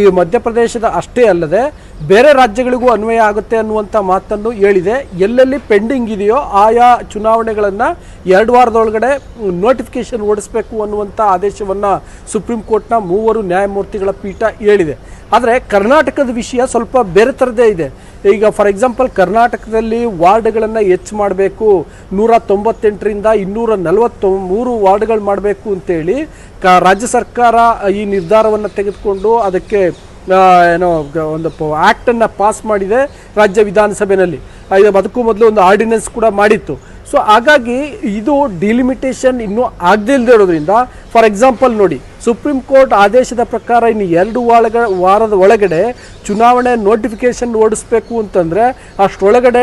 Speaker 5: ಈ ಮಧ್ಯಪ್ರದೇಶದ ಅಷ್ಟೇ ಅಲ್ಲದೆ ಬೇರೆ ರಾಜ್ಯಗಳಿಗೂ ಅನ್ವಯ ಆಗುತ್ತೆ ಅನ್ನುವಂಥ ಮಾತನ್ನು ಹೇಳಿದೆ. ಎಲ್ಲೆಲ್ಲಿ ಪೆಂಡಿಂಗ್ ಇದೆಯೋ ಆಯಾ ಚುನಾವಣೆಗಳನ್ನು 2 ವಾರದೊಳಗಡೆ ನೋಟಿಫಿಕೇಶನ್ ಓಡಿಸಬೇಕು ಅನ್ನುವಂಥ ಆದೇಶವನ್ನು ಸುಪ್ರೀಂ ಕೋರ್ಟ್ನ 3 ನ್ಯಾಯಮೂರ್ತಿಗಳ ಪೀಠ ಹೇಳಿದೆ. ಆದರೆ ಕರ್ನಾಟಕದ ವಿಷಯ ಸ್ವಲ್ಪ ಬೇರೆ ಥರದೇ ಇದೆ. ಈಗ ಫಾರ್ ಎಕ್ಸಾಂಪಲ್ ಕರ್ನಾಟಕದಲ್ಲಿ ವಾರ್ಡ್ಗಳನ್ನು ಹೆಚ್ಚು ಮಾಡಬೇಕು, 198ರಿಂದ 243 ವಾರ್ಡ್ಗಳು ಮಾಡಬೇಕು ಅಂತೇಳಿ ರಾಜ್ಯ ಸರ್ಕಾರ ಈ ನಿರ್ಧಾರವನ್ನು ತೆಗೆದುಕೊಂಡು ಅದಕ್ಕೆ ಒಂದು ಆ್ಯಕ್ಟನ್ನು ಪಾಸ್ ಮಾಡಿದೆ ರಾಜ್ಯ ವಿಧಾನಸಭೆಯಲ್ಲಿ. ಅದಕ್ಕೂ ಮೊದಲು ಒಂದು ಆರ್ಡಿನೆನ್ಸ್ ಕೂಡ ಮಾಡಿತ್ತು. ಸೊ ಹಾಗಾಗಿ ಇದು ಡಿಲಿಮಿಟೇಷನ್ ಇನ್ನೂ ಆಗದೇ ಇಲ್ಲದೆ ಇರೋದ್ರಿಂದ, ಫಾರ್ ಎಕ್ಸಾಂಪಲ್ ನೋಡಿ, ಸುಪ್ರೀಂ ಕೋರ್ಟ್ ಆದೇಶದ ಪ್ರಕಾರ ಇನ್ನು 2 ವಾರದ ಒಳಗಡೆ ಚುನಾವಣೆ ನೋಟಿಫಿಕೇಶನ್ ಓಡಿಸ್ಬೇಕು ಅಂತಂದರೆ ಅಷ್ಟರೊಳಗಡೆ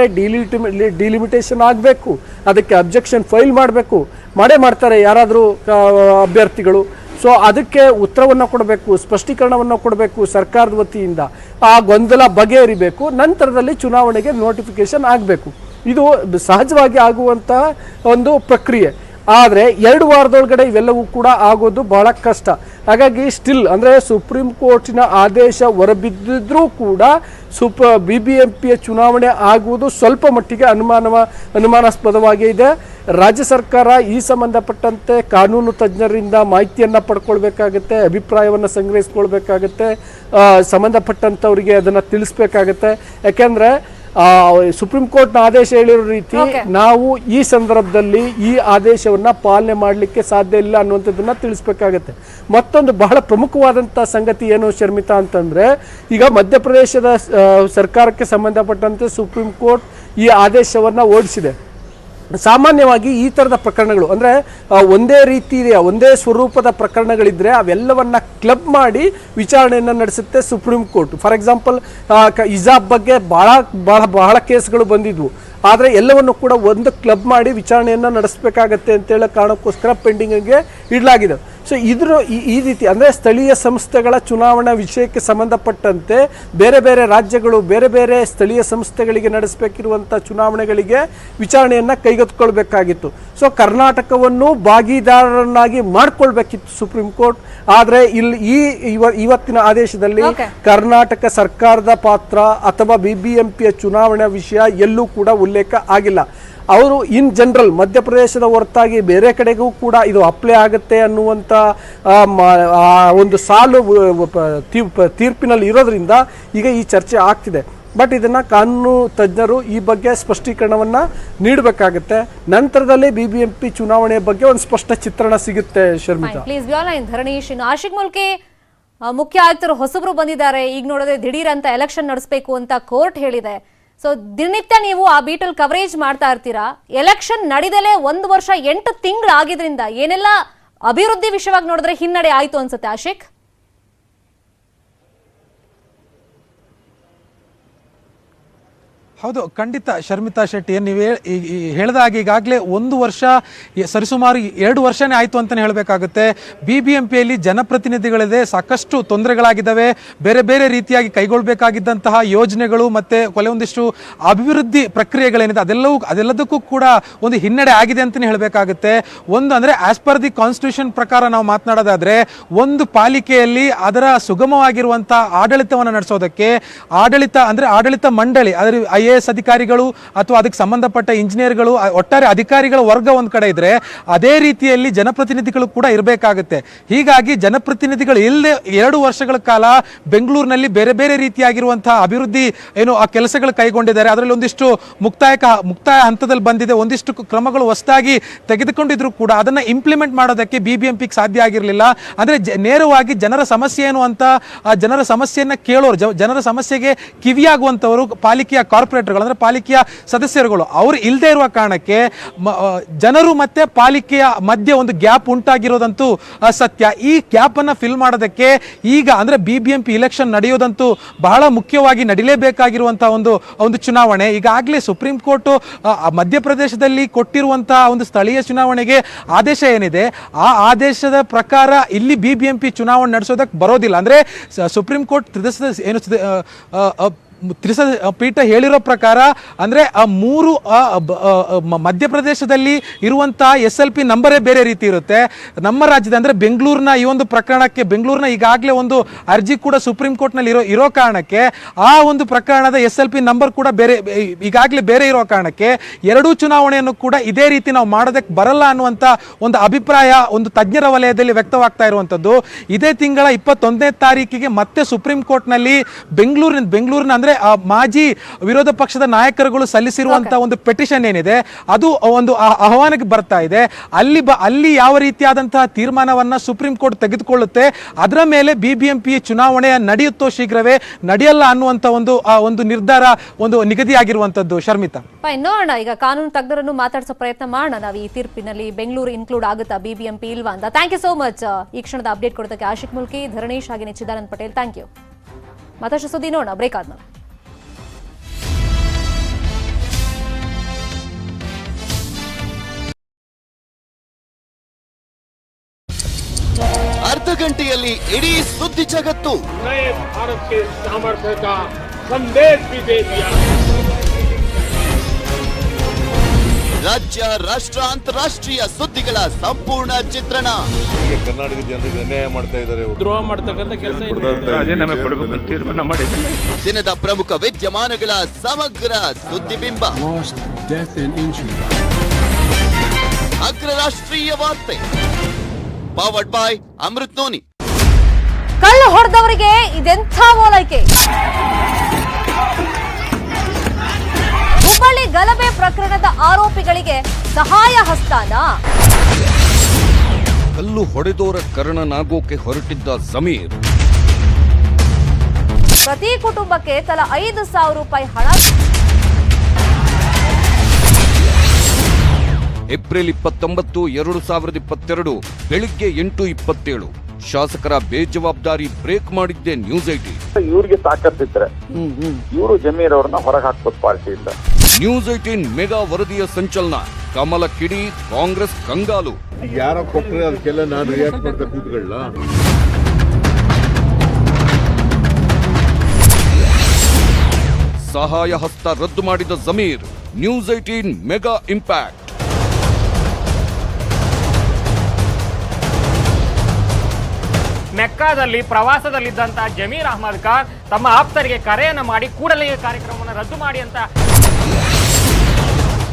Speaker 5: ಡಿಲಿಮಿಟೇಷನ್ ಆಗಬೇಕು. ಅದಕ್ಕೆ ಅಬ್ಜೆಕ್ಷನ್ ಫೈಲ್ ಮಾಡೇ ಮಾಡ್ತಾರೆ ಯಾರಾದರೂ ಅಭ್ಯರ್ಥಿಗಳು. ಸೊ ಅದಕ್ಕೆ ಉತ್ತರವನ್ನು ಕೊಡಬೇಕು, ಸ್ಪಷ್ಟೀಕರಣವನ್ನು ಕೊಡಬೇಕು ಸರ್ಕಾರದ ವತಿಯಿಂದ. ಆ ಗೊಂದಲ ಬಗೆಹರಿಬೇಕು, ನಂತರದಲ್ಲಿ ಚುನಾವಣೆಗೆ ನೋಟಿಫಿಕೇಶನ್ ಆಗಬೇಕು. ಇದು ಸಹಜವಾಗಿ ಆಗುವಂತಹ ಒಂದು ಪ್ರಕ್ರಿಯೆ. ಆದರೆ 2 ವಾರದೊಳಗಡೆ ಇವೆಲ್ಲವೂ ಕೂಡ ಆಗೋದು ಬಹಳ ಕಷ್ಟ. ಹಾಗಾಗಿ ಸ್ಟಿಲ್ ಅಂದರೆ ಸುಪ್ರೀಂ ಕೋರ್ಟಿನ ಆದೇಶ ಹೊರಬಿದ್ದಿದ್ರೂ ಕೂಡ BBMPಯ ಚುನಾವಣೆ ಆಗುವುದು ಸ್ವಲ್ಪ ಮಟ್ಟಿಗೆ ಅನುಮಾನಾಸ್ಪದವಾಗೇ ಇದೆ. ರಾಜ್ಯ ಸರ್ಕಾರ ಈ ಸಂಬಂಧಪಟ್ಟಂತೆ ಕಾನೂನು ತಜ್ಞರಿಂದ ಮಾಹಿತಿಯನ್ನು ಪಡ್ಕೊಳ್ಬೇಕಾಗತ್ತೆ, ಅಭಿಪ್ರಾಯವನ್ನು ಸಂಗ್ರಹಿಸ್ಕೊಳ್ಬೇಕಾಗತ್ತೆ, ಸಂಬಂಧಪಟ್ಟಂಥವರಿಗೆ ಅದನ್ನು ತಿಳಿಸ್ಬೇಕಾಗತ್ತೆ. ಯಾಕೆಂದರೆ ಸುಪ್ರೀಂ ಕೋರ್ಟ್ನ ಆದೇಶ ಹೇಳಿರೋ ರೀತಿ ನಾವು ಈ ಸಂದರ್ಭದಲ್ಲಿ ಈ ಆದೇಶವನ್ನು ಪಾಲನೆ ಮಾಡಲಿಕ್ಕೆ ಸಾಧ್ಯ ಇಲ್ಲ ಅನ್ನುವಂಥದ್ದನ್ನು ತಿಳಿಸ್ಬೇಕಾಗತ್ತೆ. ಮತ್ತೊಂದು ಬಹಳ ಪ್ರಮುಖವಾದಂಥ ಸಂಗತಿ ಏನು ಶರ್ಮಿತಾ ಅಂತಂದರೆ, ಈಗ ಮಧ್ಯಪ್ರದೇಶದ ಸರ್ಕಾರಕ್ಕೆ ಸಂಬಂಧಪಟ್ಟಂತೆ ಸುಪ್ರೀಂ ಕೋರ್ಟ್ ಈ ಆದೇಶವನ್ನು ಹೊರಡಿಸಿದೆ. ಸಾಮಾನ್ಯವಾಗಿ ಈ ಥರದ ಪ್ರಕರಣಗಳು ಅಂದರೆ ಒಂದೇ ರೀತಿಯ ಒಂದೇ ಸ್ವರೂಪದ ಪ್ರಕರಣಗಳಿದ್ದರೆ ಅವೆಲ್ಲವನ್ನ ಕ್ಲಬ್ ಮಾಡಿ ವಿಚಾರಣೆಯನ್ನು ನಡೆಸುತ್ತೆ ಸುಪ್ರೀಂ ಕೋರ್ಟ್. ಫಾರ್ ಎಕ್ಸಾಂಪಲ್ ಹಿಜಾಬ್ ಬಗ್ಗೆ ಬಹಳ ಕೇಸ್ಗಳು ಬಂದಿದ್ವು. ಆದರೆ ಎಲ್ಲವನ್ನು ಕೂಡ ಒಂದು ಕ್ಲಬ್ ಮಾಡಿ ವಿಚಾರಣೆಯನ್ನು ನಡೆಸಬೇಕಾಗತ್ತೆ ಅಂತೇಳೋ ಕಾರಣಕ್ಕೋಸ್ಕರ ಪೆಂಡಿಂಗ್ಗೆ ಇಡಲಾಗಿದೆ. ಸೊ ಈ ರೀತಿ ಅಂದರೆ ಸ್ಥಳೀಯ ಸಂಸ್ಥೆಗಳ ಚುನಾವಣಾ ವಿಷಯಕ್ಕೆ ಸಂಬಂಧಪಟ್ಟಂತೆ ಬೇರೆ ಬೇರೆ ರಾಜ್ಯಗಳು ಬೇರೆ ಬೇರೆ ಸ್ಥಳೀಯ ಸಂಸ್ಥೆಗಳಿಗೆ ನಡೆಸಬೇಕಿರುವಂಥ ಚುನಾವಣೆಗಳಿಗೆ ವಿಚಾರಣೆಯನ್ನು ಕೈಗೆತ್ತಿಕೊಳ್ಬೇಕಾಗಿತ್ತು. ಸೊ ಕರ್ನಾಟಕವನ್ನು ಭಾಗಿದಾರರನ್ನಾಗಿ ಮಾಡ್ಕೊಳ್ಬೇಕಿತ್ತು ಸುಪ್ರೀಂ ಕೋರ್ಟ್. ಆದರೆ ಇವತ್ತಿನ ಆದೇಶದಲ್ಲಿ ಕರ್ನಾಟಕ ಸರ್ಕಾರದ ಪಾತ್ರ ಅಥವಾ BBMPಯ ಚುನಾವಣಾ ವಿಷಯ ಎಲ್ಲೂ ಕೂಡ ಉಲ್ಲೇಖ ಆಗಿಲ್ಲ. ಅವರು ಇನ್ ಜನರಲ್ ಮಧ್ಯಪ್ರದೇಶದ ಹೊರತಾಗಿ ಬೇರೆ ಕಡೆಗೂ ಕೂಡ ಇದು ಅಪ್ಲೈ ಆಗುತ್ತೆ ಅನ್ನುವಂಥ ಒಂದು ಸಾಲು ತೀರ್ಪಿನಲ್ಲಿ ಇರೋದ್ರಿಂದ ಈಗ ಈ ಚರ್ಚೆ ಆಗ್ತಿದೆ. ಬಟ್ ಇದನ್ನು ಕಾನೂನು ತಜ್ಞರು ಈ ಬಗ್ಗೆ ಸ್ಪಷ್ಟೀಕರಣವನ್ನು ನೀಡಬೇಕಾಗುತ್ತೆ. ನಂತರದಲ್ಲಿ BBMP ಚುನಾವಣೆ ಬಗ್ಗೆ ಒಂದು ಸ್ಪಷ್ಟ ಚಿತ್ರಣ ಸಿಗುತ್ತೆ. ಶರ್ಮಿತಾ,
Speaker 1: ಧರಣೀಶ್, ಆಶಿಕ್ ಮುಲ್ಕಿ ಮುಖ್ಯ ಆಯುಕ್ತರು ಹೊಸಬ್ರು ಬಂದಿದ್ದಾರೆ. ಈಗ ನೋಡಿದ್ರೆ ದಿಢೀರ್ ಅಂತ ಎಲೆಕ್ಷನ್ ನಡೆಸಬೇಕು ಅಂತ ಕೋರ್ಟ್ ಹೇಳಿದೆ. ಸೊ ದಿನನಿತ್ಯ ನೀವು ಆ ಬೀಟಲ್ ಕವರೇಜ್ ಮಾಡ್ತಾ ಇರ್ತೀರಾ. ಎಲೆಕ್ಷನ್ ನಡೆದಲೇ 1 ವರ್ಷ 8 ತಿಂಗಳು ಆಗಿದ್ರಿಂದ ಏನೆಲ್ಲ ಅಭಿವೃದ್ಧಿ ವಿಷಯವಾಗಿ ನೋಡಿದ್ರೆ ಹಿನ್ನಡೆ ಆಯ್ತು ಅನ್ಸುತ್ತೆ ಆಶಿಕ್?
Speaker 6: ಹೌದು, ಖಂಡಿತ ಶರ್ಮಿತಾ ಶೆಟ್ಟಿ, ನೀವು ಹೇಳಿದ ಹಾಗೆ ಈಗಾಗಲೇ 1 ವರ್ಷ ಸರಿಸುಮಾರು 2 ವರ್ಷನೇ ಆಯಿತು ಅಂತಲೇ ಹೇಳಬೇಕಾಗುತ್ತೆ. BBMPಯಲ್ಲಿ ಜನಪ್ರತಿನಿಧಿಗಳಿದೆ, ಸಾಕಷ್ಟು ತೊಂದರೆಗಳಾಗಿದ್ದಾವೆ. ಬೇರೆ ಬೇರೆ ರೀತಿಯಾಗಿ ಕೈಗೊಳ್ಳಬೇಕಾಗಿದ್ದಂತಹ ಯೋಜನೆಗಳು ಮತ್ತು ಕೆಲವೊಂದಿಷ್ಟು ಅಭಿವೃದ್ಧಿ ಪ್ರಕ್ರಿಯೆಗಳೇನಿದೆ ಅದೆಲ್ಲದಕ್ಕೂ ಕೂಡ ಒಂದು ಹಿನ್ನಡೆ ಆಗಿದೆ ಅಂತಲೇ ಹೇಳಬೇಕಾಗುತ್ತೆ. ಒಂದು ಅಂದರೆ ಆಸ್ ಪರ್ ದಿ ಕಾನ್ಸ್ಟಿಟ್ಯೂಷನ್ ಪ್ರಕಾರ ನಾವು ಮಾತನಾಡೋದಾದರೆ, ಒಂದು ಪಾಲಿಕೆಯಲ್ಲಿ ಅದರ ಸುಗಮವಾಗಿರುವಂಥ ಆಡಳಿತವನ್ನು ನಡೆಸೋದಕ್ಕೆ ಆಡಳಿತ ಮಂಡಳಿ, ಅದರ IAS ಅಧಿಕಾರಿಗಳು ಅಥವಾ ಅದಕ್ಕೆ ಸಂಬಂಧಪಟ್ಟ ಇಂಜಿನಿಯರ್ಗಳು, ಒಟ್ಟಾರೆ ಅಧಿಕಾರಿಗಳ ವರ್ಗ ಒಂದು ಕಡೆ ಇದ್ರೆ, ಅದೇ ರೀತಿಯಲ್ಲಿ ಜನಪ್ರತಿನಿಧಿಗಳು ಕೂಡ ಇರಬೇಕಾಗುತ್ತೆ. ಹೀಗಾಗಿ ಜನಪ್ರತಿನಿಧಿಗಳು ಇಲ್ಲದೆ 2 ವರ್ಷಗಳ ಕಾಲ ಬೆಂಗಳೂರಿನಲ್ಲಿ ಬೇರೆ ಬೇರೆ ರೀತಿಯಾಗಿರುವಂತಹ ಅಭಿವೃದ್ಧಿ ಆ ಕೆಲಸಗಳು ಕೈಗೊಂಡಿದ್ದಾರೆ. ಅದರಲ್ಲಿ ಒಂದಿಷ್ಟು ಮುಕ್ತಾಯ ಹಂತದಲ್ಲಿ ಬಂದಿದೆ, ಒಂದಿಷ್ಟು ಕ್ರಮಗಳು ಹೊಸದಾಗಿ ತೆಗೆದುಕೊಂಡಿದ್ರು ಕೂಡ ಅದನ್ನ ಇಂಪ್ಲಿಮೆಂಟ್ ಮಾಡೋದಕ್ಕೆ BBMPಗೆ ಸಾಧ್ಯ ಆಗಿರಲಿಲ್ಲ. ಅಂದ್ರೆ ನೇರವಾಗಿ ಜನರ ಸಮಸ್ಯೆ ಏನು ಅಂತ ಜನರ ಸಮಸ್ಯೆಯನ್ನ ಕೇಳೋರು, ಜನರ ಸಮಸ್ಯೆಗೆ ಕಿವಿಯಾಗುವಂತವರು ಪಾಲಿಕೆಯ ಕಾರ್ಪೊರೇಟರ್ಗಳು, ಅಂದ್ರೆ ಪಾಲಿಕೆಯ ಸದಸ್ಯರುಗಳು ಅವರು ಇಲ್ಲದೆ ಇರುವ ಕಾರಣಕ್ಕೆ ಜನರು ಮತ್ತೆ ಪಾಲಿಕೆಯ ಮಧ್ಯೆ ಒಂದು ಗ್ಯಾಪ್ ಉಂಟಾಗಿರೋದಂತೂ ಸತ್ಯ. ಈ ಗ್ಯಾಪ್ ಅನ್ನ ಫಿಲ್ ಮಾಡೋದಕ್ಕೆ ಈಗ ಅಂದ್ರೆ BBMP ಇಲೆಕ್ಷನ್ ನಡೆಯೋದಂತೂ ಬಹಳ ಮುಖ್ಯವಾಗಿ ನಡಿಲೇಬೇಕಾಗಿರುವಂತಹ ಒಂದು ಚುನಾವಣೆ. ಈಗಾಗಲೇ ಸುಪ್ರೀಂ ಕೋರ್ಟ್ ಮಧ್ಯಪ್ರದೇಶದಲ್ಲಿ ಕೊಟ್ಟಿರುವಂತಹ ಒಂದು ಸ್ಥಳೀಯ ಚುನಾವಣೆಗೆ ಆದೇಶ ಏನಿದೆ, ಆ ಆದೇಶದ ಪ್ರಕಾರ ಇಲ್ಲಿ BBMP ಚುನಾವಣೆ ನಡೆಸೋದಕ್ಕೆ ಬರೋದಿಲ್ಲ. ಅಂದ್ರೆ ಸುಪ್ರೀಂ ಕೋರ್ಟ್ ಪೀಠ ಹೇಳಿರೋ ಪ್ರಕಾರ ಅಂದ್ರೆ 3 ಮಧ್ಯಪ್ರದೇಶದಲ್ಲಿ ಇರುವಂತಹ SLP ನಂಬರೇ ಬೇರೆ ರೀತಿ ಇರುತ್ತೆ. ನಮ್ಮ ರಾಜ್ಯದ ಅಂದ್ರೆ ಬೆಂಗಳೂರಿನ ಈ ಒಂದು ಪ್ರಕರಣಕ್ಕೆ, ಬೆಂಗಳೂರಿನ ಈಗಾಗಲೇ ಒಂದು ಅರ್ಜಿ ಕೂಡ ಸುಪ್ರೀಂ ಕೋರ್ಟ್ನಲ್ಲಿ ಇರೋ ಕಾರಣಕ್ಕೆ ಆ ಒಂದು ಪ್ರಕರಣದ SLP ನಂಬರ್ ಕೂಡ ಈಗಾಗಲೇ ಬೇರೆ ಇರೋ ಕಾರಣಕ್ಕೆ ಎರಡೂ ಚುನಾವಣೆಯನ್ನು ಕೂಡ ಇದೇ ರೀತಿ ನಾವು ಮಾಡೋದಕ್ಕೆ ಬರಲ್ಲ ಅನ್ನುವಂಥ ಒಂದು ಅಭಿಪ್ರಾಯ ಒಂದು ತಜ್ಞರ ವಲಯದಲ್ಲಿ ವ್ಯಕ್ತವಾಗ್ತಾ ಇರುವಂಥದ್ದು. ಇದೇ ತಿಂಗಳ 21ನೇ ತಾರೀಕಿಗೆ ಮತ್ತೆ ಸುಪ್ರೀಂ ಕೋರ್ಟ್ನಲ್ಲಿ ಬೆಂಗಳೂರಿನ ಅಂದ್ರೆ ಮಾಜಿ ವಿರೋಧ ಪಕ್ಷದ ನಾಯಕರುಗಳು ಸಲ್ಲಿಸಿರುವಂತಹ ಒಂದು ಪೆಟಿಷನ್ ಏನಿದೆ ಅದು ಒಂದು ಆಹ್ವಾನಕ್ಕೆ ಬರ್ತಾ ಇದೆ. ಅಲ್ಲಿ ಯಾವ ರೀತಿಯಾದಂತಹ ತೀರ್ಮಾನವನ್ನ ಸುಪ್ರೀಂ ಕೋರ್ಟ್ ತೆಗೆದುಕೊಳ್ಳುತ್ತೆ, ಅದರ ಮೇಲೆ BBMP ಚುನಾವಣೆ ನಡೆಯುತ್ತೋ ಶೀಘ್ರವೇ ನಡೆಯಲ್ಲ ಅನ್ನುವಂತ ಒಂದು ನಿರ್ಧಾರ ಒಂದು ನಿಗದಿಯಾಗಿರುವಂತದ್ದು. ಶರ್ಮಿತಾ,
Speaker 1: ನೋಡೋಣ, ಈಗ ಕಾನೂನು ತಜ್ಞರನ್ನು ಮಾತಾಡಿಸೋ ಪ್ರಯತ್ನ ಮಾಡೋಣ ನಾವು. ಈ ತೀರ್ಪಿನಲ್ಲಿ ಬೆಂಗಳೂರು ಇನ್ಕ್ಲೂಡ್ ಆಗುತ್ತಾ BBMP ಇಲ್ವಾ ಅಂತ. ಥ್ಯಾಂಕ್ ಯು ಸೋ ಮಚ್ ಈ ಕ್ಷಣದ ಅಪ್ಡೇಟ್ ಕೊಡೋದಕ್ಕೆ ಆಶಿಕ್ ಮುಲ್ಕಿ, ಧರಣೇಶ್ ಹಾಗೆ ಚಿದಾನಂದ್ ಪಟೇಲ್. Thank you. ಮತ್ತಷ್ಟು ಸುದ್ದಿ ನೋಡೋಣ ಬ್ರೇಕ್ ಆದ್ಮೇಲೆ.
Speaker 7: ಅರ್ಧ ಗಂಟೆಯಲ್ಲಿ ಇಡೀ ಸುದ್ದಿ ಜಗತ್ತು.
Speaker 8: नए भारत के सामर्थ्य का संदेश भी दे दिया.
Speaker 7: ರಾಜ್ಯ, ರಾಷ್ಟ್ರ, ಅಂತಾರಾಷ್ಟ್ರೀಯ ಸುದ್ದಿಗಳ ಸಂಪೂರ್ಣ ಚಿತ್ರಣ.
Speaker 9: ಕರ್ನಾಟಕ ಜನರಿಗೆ ಅನ್ಯಾಯ ಮಾಡ್ತಾ ಇದ್ದಾರೆ,
Speaker 8: ದ್ರೋಹ ಮಾಡ್ತಕ್ಕಂಥ ಕೆಲಸ
Speaker 7: ದಿನದ ಪ್ರಮುಖ ವಿದ್ಯಮಾನಗಳ ಸಮಗ್ರ ಸುದ್ದಿಬಿಂಬ. ಅಗ್ರ ರಾಷ್ಟ್ರೀಯ ವಾರ್ತೆ ಪವರ್ಡ್ ಬೈ ಅಮೃತ್ ನೋನಿ.
Speaker 1: ಕಳ್ಳು ಹೊಡೆದವರಿಗೆ ಇದೆಂಥ ಓಲೈಕೆ. ಹುಬ್ಬಳ್ಳಿ ಗಲಭೆ ಪ್ರಕರಣದ ಆರೋಪಿಗಳಿಗೆ ಸಹಾಯ ಹಸ್ತಾನ.
Speaker 9: ಕಲ್ಲು ಹೊಡೆದೋರ ಕರ್ಣನಾಗೋಕೆ ಹೊರಟಿದ್ದ ಜಮೀರ್.
Speaker 1: ಪ್ರತಿ ಕುಟುಂಬಕ್ಕೆ ತಲಾ 5,000 ರೂಪಾಯಿ ಹಣ.
Speaker 9: ಏಪ್ರಿಲ್ 29, 2022 ಬೆಳಿಗ್ಗೆ 8:27 ಶಾಸಕರ ಬೇಜವಾಬ್ದಾರಿ ಬ್ರೇಕ್ ಮಾಡಿದ್ದೆ ನ್ಯೂಸ್18.
Speaker 2: ಇವ್ರಿಗೆ ತಾಕತ್ತಿದ್ರೆ ಇವರು ಜಮೀರ್ ಅವ್ರನ್ನ ಹೊರಗೆ ಹಾಕ್ಬೋದು ಪಾರ್ಟಿಯಿಂದ.
Speaker 9: ನ್ಯೂಸ್18 ಮೆಗಾ ವರದಿಯ ಸಂಚಲನ. ಕಮಲ ಕಿಡಿ, ಕಾಂಗ್ರೆಸ್ ಕಂಗಾಲು.
Speaker 2: ಯಾರೋ ಕೊಟ್ಟರೆ ಅದಕ್ಕೆಲ್ಲ ನಾನು ರಿಯಾಕ್ಟ್ ಮಾಡ್ತಾ ಕೂತ್ಕೊಳ್ಳ.
Speaker 9: ಸಹಾಯ ಹಸ್ತ ರದ್ದು ಮಾಡಿದ ಜಮೀರ್. News eighteen mega impact.
Speaker 8: ಮೆಕ್ಕಾದಲ್ಲಿ ಪ್ರವಾಸದಲ್ಲಿದ್ದಂತಹ ಜಮೀರ್ ಅಹ್ಮದ್ ಖಾನ್ ತಮ್ಮ ಆಪ್ತರಿಗೆ ಕರೆಯನ್ನ ಮಾಡಿ ಕೂಡಲೇ ಈ ಕಾರ್ಯಕ್ರಮವನ್ನು ರದ್ದು ಮಾಡಿ ಅಂತ.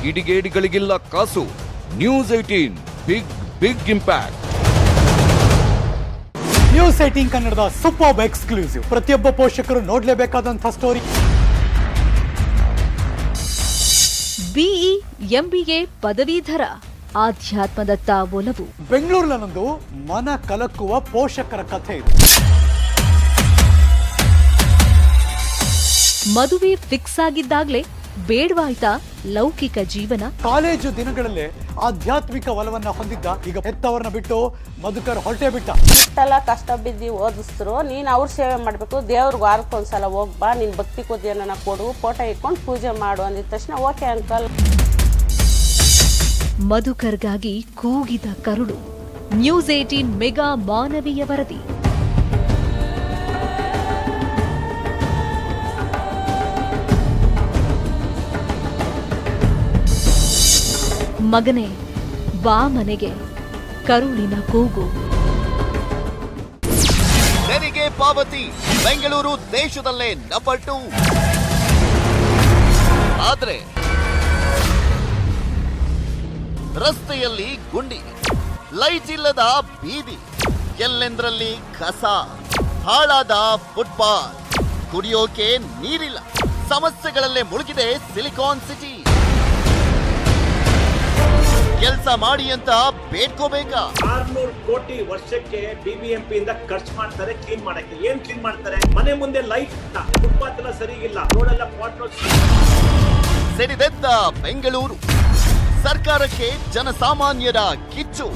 Speaker 9: ಕಿಡಿಗೇಡಿಗಳಿಗಿಲ್ಲ ಕಾಸು. News18 big impact.
Speaker 10: ನ್ಯೂಸ್18 ಕನ್ನಡದ ಸೂಪರ್ ಎಕ್ಸ್ಕ್ಲೂಸಿವ್, ಪ್ರತಿಯೊಬ್ಬ ಪೋಷಕರು ನೋಡಲೇಬೇಕಾದಂತಹ ಸ್ಟೋರಿ.
Speaker 11: BE MBA ಪದವೀಧರ, ಆಧ್ಯಾತ್ಮದತ್ತ ಒಲವು.
Speaker 10: ಬೆಂಗಳೂರಿನಲ್ಲೊಂದು ಮನ ಕಲಕುವ ಪೋಷಕರ ಕಥೆ ಇದೆ.
Speaker 11: ಮದುವೆ ಫಿಕ್ಸ್ ಆಗಿದ್ದಾಗಲೇ ಬೇಡವಾಯ್ತಾ ಲೌಕಿಕ ಜೀವನ?
Speaker 10: ಕಾಲೇಜು ದಿನಗಳಲ್ಲೇ ಆಧ್ಯಾತ್ಮಿಕ ಒಲವನ್ನ ಹೊಂದಿದ್ದ ಈಗ ಹೆತ್ತವರನ್ನ ಬಿಟ್ಟು ಮಧುಕರ್ ಹೊರಟೇ ಬಿಟ್ಟ.
Speaker 12: ಇಷ್ಟೆಲ್ಲ ಕಷ್ಟ ಬಿದ್ದು ಓದಿಸಿದ್ರು, ನೀನು ಅವ್ರ ಸೇವೆ ಮಾಡಬೇಕು, ದೇವ್ರಿಗೆ ವಾರಕ್ಕೊಂದ್ಸಲ ಹೋಗ್ಬಾ, ನೀನು ಭಕ್ತಿ ಕೊದ್ಯನ ಕೊಡು, ಫೋಟೋ ಇಟ್ಕೊಂಡು ಪೂಜೆ ಮಾಡು ಅಂದಿದ ತಕ್ಷಣ ಓಕೆ ಅಂಕಲ್.
Speaker 11: ಮಧುಕರ್ಗಾಗಿ ಕೂಗಿದ ಕರುಳು. ನ್ಯೂಸ್ 18 ಮೆಗಾ ಮಾನವೀಯ ವರದಿ. ಮಗನೇ ಬಾ ಮನೆಗೆ, ಕರುಳಿನ ಕೂಗು.
Speaker 7: ತೆರಿಗೆ ಪಾವತಿ ಬೆಂಗಳೂರು ದೇಶದಲ್ಲೇ ನಂಬರ್ 2. ಆದ್ರೆ ರಸ್ತೆಯಲ್ಲಿ ಗುಂಡಿ, ಲೈಟ್ ಇಲ್ಲದ ಬೀದಿ, ಎಲ್ಲೆಂದ್ರಲ್ಲಿ ಕಸ, ಹಾಳಾದ ಫುಟ್ಪಾತ್, ಕುಡಿಯೋಕೆ ನೀರಿಲ್ಲ, ಸಮಸ್ಯೆಗಳಲ್ಲೇ ಮುಳುಗಿದೆ ಸಿಲಿಕಾನ್ ಸಿಟಿ. ಕೆಲಸ ಮಾಡಿ ಅಂತ ಬೇಡ್ಕೋಬೇಕಾ?
Speaker 13: 600 ಕೋಟಿ ವರ್ಷಕ್ಕೆ BBMP ಇಂದ ಖರ್ಚು ಮಾಡ್ತಾರೆ ಕ್ಲೀನ್ ಮಾಡಕ್ಕೆ. ಏನ್ ಕ್ಲೀನ್ ಮಾಡ್ತಾರೆ? ಮನೆ ಮುಂದೆ ಲೈಟ್ ಇಲ್ಲ, ಫುಟ್ಪಾತ್ ಎಲ್ಲ ಸರಿಗಿಲ್ಲ, ರೋಡ್ ಎಲ್ಲ ಪಾಟ್.
Speaker 7: ಸಿಡಿದೆದ್ದ ಬೆಂಗಳೂರು, ಸರ್ಕಾರಕ್ಕೆ ಜನಸಾಮಾನ್ಯರ ಕಿಚ್ಚು.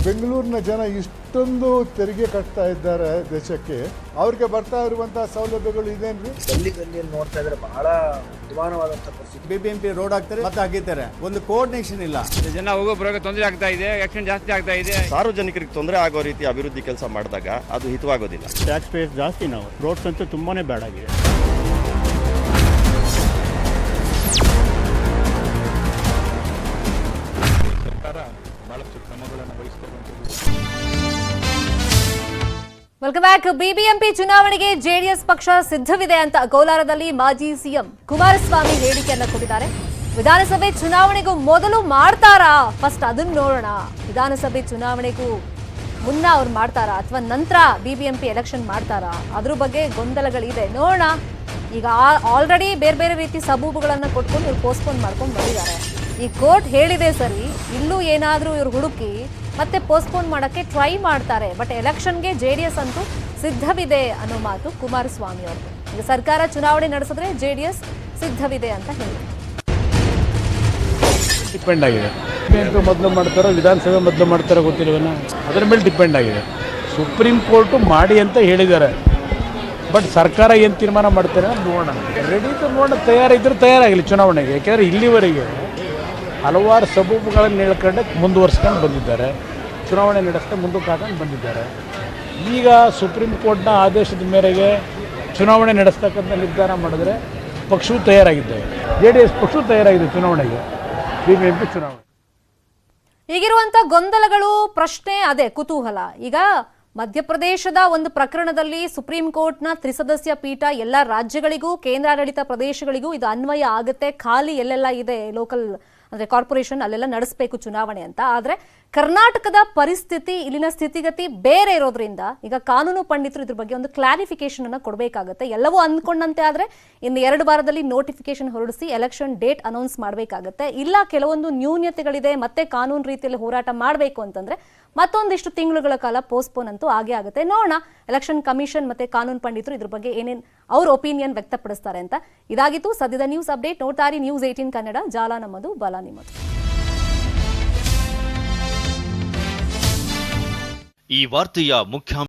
Speaker 14: ಬೆಂಗಳೂರಿನ ಜನ ಇಷ್ಟೊಂದು ತೆರಿಗೆ ಕಟ್ತಾ ಇದ್ದಾರೆ ದೇಶಕ್ಕೆ, ಅವ್ರಿಗೆ ಬರ್ತಾ ಇರುವಂತಹ ಸೌಲಭ್ಯಗಳು ಇದೇನ್ರಿ?
Speaker 13: ಗಲ್ಲಿ ನೋಡ್ತಾ ಇದ್ರೆ ಬಹಳ ಅಧ್ವಾನವಾದಂತ ಪರಿಸ್ಥಿತಿ.
Speaker 10: BBMP ರೋಡ್ ಹಾಕ್ತಾರೆ ಮತ್ತೆ ಹಾಕಿದ್ದಾರೆ, ಒಂದು ಕೋಆರ್ಡಿನೇಷನ್ ಇಲ್ಲ.
Speaker 13: ಜನ ಹೋಗೋ ಬರೋಕೆ ತೊಂದರೆ ಆಗ್ತಾ ಇದೆ, ಆಕ್ಷನ್ ಜಾಸ್ತಿ ಆಗ್ತಾ ಇದೆ.
Speaker 14: ಸಾರ್ವಜನಿಕರಿಗೆ ತೊಂದರೆ ಆಗೋ ರೀತಿ ಅಭಿವೃದ್ಧಿ ಕೆಲಸ ಮಾಡಿದಾಗ ಅದು ಹಿತವಾಗೋದಿಲ್ಲ. ಟ್ಯಾಕ್ಸ್ ಪೇಸ್ ಜಾಸ್ತಿ, ನಾವು ರೋಡ್ಸ್ ಅಂತೂ ತುಂಬಾನೇ ಬ್ಯಾಡ್ ಆಗಿದೆ.
Speaker 1: Welcome back. ಬಿಬಿಎಂಪಿ ಚುನಾವಣೆಗೆ ಜೆಡಿಎಸ್ ಪಕ್ಷ ಸಿದ್ಧವಿದೆ ಅಂತ ಕೋಲಾರದಲ್ಲಿ ಮಾಜಿ ಸಿಎಂ ಕುಮಾರಸ್ವಾಮಿ ಹೇಳಿಕೆಯನ್ನ ಕೊಟ್ಟಿದ್ದಾರೆ. ವಿಧಾನಸಭೆ ಚುನಾವಣೆಗೂ ಮೊದಲು ಮಾಡ್ತಾರಾ? ಫಸ್ಟ್ ಅದನ್ನ ನೋಡೋಣ. ವಿಧಾನಸಭೆ ಚುನಾವಣೆಗೂ ಮುನ್ನ ಅವ್ರು ಮಾಡ್ತಾರಾ ಅಥವಾ ನಂತರ ಬಿಬಿಎಂಪಿ ಎಲೆಕ್ಷನ್ ಮಾಡ್ತಾರಾ? ಅದ್ರ ಬಗ್ಗೆ ಗೊಂದಲಗಳಿದೆ, ನೋಡೋಣ. ಈಗ ಆಲ್ರೆಡಿ ಬೇರೆ ಬೇರೆ ರೀತಿ ಸಬೂಬುಗಳನ್ನ ಕೊಟ್ಕೊಂಡು ಇವ್ರು ಪೋಸ್ಟ್ಪೋನ್ ಮಾಡ್ಕೊಂಡು ಬಂದಿದ್ದಾರೆ. ಈ ಕೋರ್ಟ್ ಹೇಳಿದೆ ಸರಿ, ಇಲ್ಲೂ ಏನಾದರೂ ಇವ್ರು ಹುಡುಕಿ ಮತ್ತೆ ಪೋಸ್ಟ್ಪೋನ್ ಮಾಡೋಕ್ಕೆ ಟ್ರೈ ಮಾಡ್ತಾರೆ. ಬಟ್ ಎಲೆಕ್ಷನ್ಗೆ ಜೆಡಿಎಸ್ ಅಂತೂ ಸಿದ್ಧವಿದೆ ಅನ್ನೋ ಮಾತು ಕುಮಾರಸ್ವಾಮಿ ಅವರು. ಈಗ ಸರ್ಕಾರ ಚುನಾವಣೆ ನಡೆಸಿದ್ರೆ ಜೆಡಿಎಸ್ ಸಿದ್ಧವಿದೆ ಅಂತ ಹೇಳಿದ್ರು.
Speaker 5: ಡಿಪೆಂಡ್ ಆಗಿದೆ. ಮೊದಲು ಮಾಡ್ತಾರೋ ವಿಧಾನಸಭೆ ಮೊದಲು ಮಾಡ್ತಾರೋ ಗೊತ್ತಿಲ್ವಲ್ಲ, ಅದರ ಮೇಲೆ ಡಿಪೆಂಡ್ ಆಗಿದೆ. ಸುಪ್ರೀಂ ಕೋರ್ಟು ಮಾಡಿ ಅಂತ ಹೇಳಿದ್ದಾರೆ, ಬಟ್ ಸರ್ಕಾರ ಏನು ತೀರ್ಮಾನ ಮಾಡ್ತಾರೆ ನೋಡೋಣ. ರೆಡಿ ನೋಡೋಣ, ತಯಾರಿದ್ರೆ ತಯಾರಾಗಲಿ ಚುನಾವಣೆಗೆ. ಯಾಕೆಂದರೆ ಇಲ್ಲಿವರೆಗೆ ಹಲವಾರು ಸಬೂಬುಗಳನ್ನು ಹೇಳ್ಕೊಂಡು ಮುಂದುವರ್ಸ್ಕೊಂಡು ಬಂದಿದ್ದಾರೆ, ಚುನಾವಣೆ ನಡೆಸ್ತಾ ಮುಂದಕ್ಕೆ ಹಾಕೊಂಡು ಬಂದಿದ್ದಾರೆ. ಈಗ ಸುಪ್ರೀಂ ಕೋರ್ಟ್ನ ಆದೇಶದ ಮೇರೆಗೆ ಚುನಾವಣೆ ನಡೆಸ್ತಕ್ಕಂಥ ನಿರ್ಧಾರ ಮಾಡಿದ್ರೆ ಪಕ್ಷವೂ ತಯಾರಾಗಿದ್ದೇವೆ, JDS ಪಕ್ಷವೂ ತಯಾರಾಗಿದೆ ಚುನಾವಣೆಗೆ, BBMP ಚುನಾವಣೆ.
Speaker 1: ಈಗಿರುವಂತ ಗೊಂದಲಗಳು, ಪ್ರಶ್ನೆ ಅದೇ ಕುತೂಹಲ. ಈಗ ಮಧ್ಯಪ್ರದೇಶದ ಒಂದು ಪ್ರಕರಣದಲ್ಲಿ ಸುಪ್ರೀಂ ಕೋರ್ಟ್ನ ತ್ರಿಸದಸ್ಯ ಪೀಠ ಎಲ್ಲ ರಾಜ್ಯಗಳಿಗೂ ಕೇಂದ್ರಾಡಳಿತ ಪ್ರದೇಶಗಳಿಗೂ ಇದು ಅನ್ವಯ ಆಗುತ್ತೆ. ಖಾಲಿ ಎಲ್ಲೆಲ್ಲ ಇದೆ ಲೋಕಲ್ ಅಂದ್ರೆ ಕಾರ್ಪೊರೇಷನ್ ಅಲ್ಲೆಲ್ಲ ನಡೆಸಬೇಕು ಚುನಾವಣೆ ಅಂತ. ಆದ್ರೆ ಕರ್ನಾಟಕದ ಪರಿಸ್ಥಿತಿ, ಇಲ್ಲಿನ ಸ್ಥಿತಿಗತಿ ಬೇರೆ ಇರೋದ್ರಿಂದ ಈಗ ಕಾನೂನು ಪಂಡಿತರು ಇದ್ರ ಬಗ್ಗೆ ಒಂದು ಕ್ಲಾರಿಫಿಕೇಶನ್ ಅನ್ನ ಕೊಡಬೇಕಾಗುತ್ತೆ. ಎಲ್ಲವೂ ಅಂದ್ಕೊಂಡಂತೆ ಆದ್ರೆ ಇನ್ನು 2 ವಾರದಲ್ಲಿ ನೋಟಿಫಿಕೇಶನ್ ಹೊರಡಿಸಿ ಎಲೆಕ್ಷನ್ ಡೇಟ್ ಅನೌನ್ಸ್ ಮಾಡಬೇಕಾಗುತ್ತೆ. ಇಲ್ಲ ಕೆಲವೊಂದು ನ್ಯೂನ್ಯತೆಗಳಿದೆ, ಮತ್ತೆ ಕಾನೂನು ರೀತಿಯಲ್ಲಿ ಹೋರಾಟ ಮಾಡಬೇಕು ಅಂತಂದ್ರೆ ಮತ್ತೊಂದಿಷ್ಟು ತಿಂಗಳುಗಳ ಕಾಲ ಪೋಸ್ಟ್ಪೋನ್ ಅಂತೂ ಆಗೇ ಆಗುತ್ತೆ. ನೋಡೋಣ ಎಲೆಕ್ಷನ್ ಕಮಿಷನ್ ಮತ್ತೆ ಕಾನೂನು ಪಂಡಿತರು ಇದ್ರ ಬಗ್ಗೆ ಏನೇನು ಅವ್ರ ಒಪಿನಿಯನ್ ವ್ಯಕ್ತಪಡಿಸ್ತಾರೆ ಅಂತ. ಇದಾಗಿತ್ತು ಸದ್ಯದ ನ್ಯೂಸ್ ಅಪ್ಡೇಟ್. ನೋಡ್ತಾ ಇರಿ ನ್ಯೂಸ್ 18 ಕನ್ನಡ. ಜಾಲ ನಮ್ಮದು, ಬಲ ನಿಮ್ಮದು.
Speaker 7: ಈ ವಾರ್ತೆಯ ಮುಖ್ಯ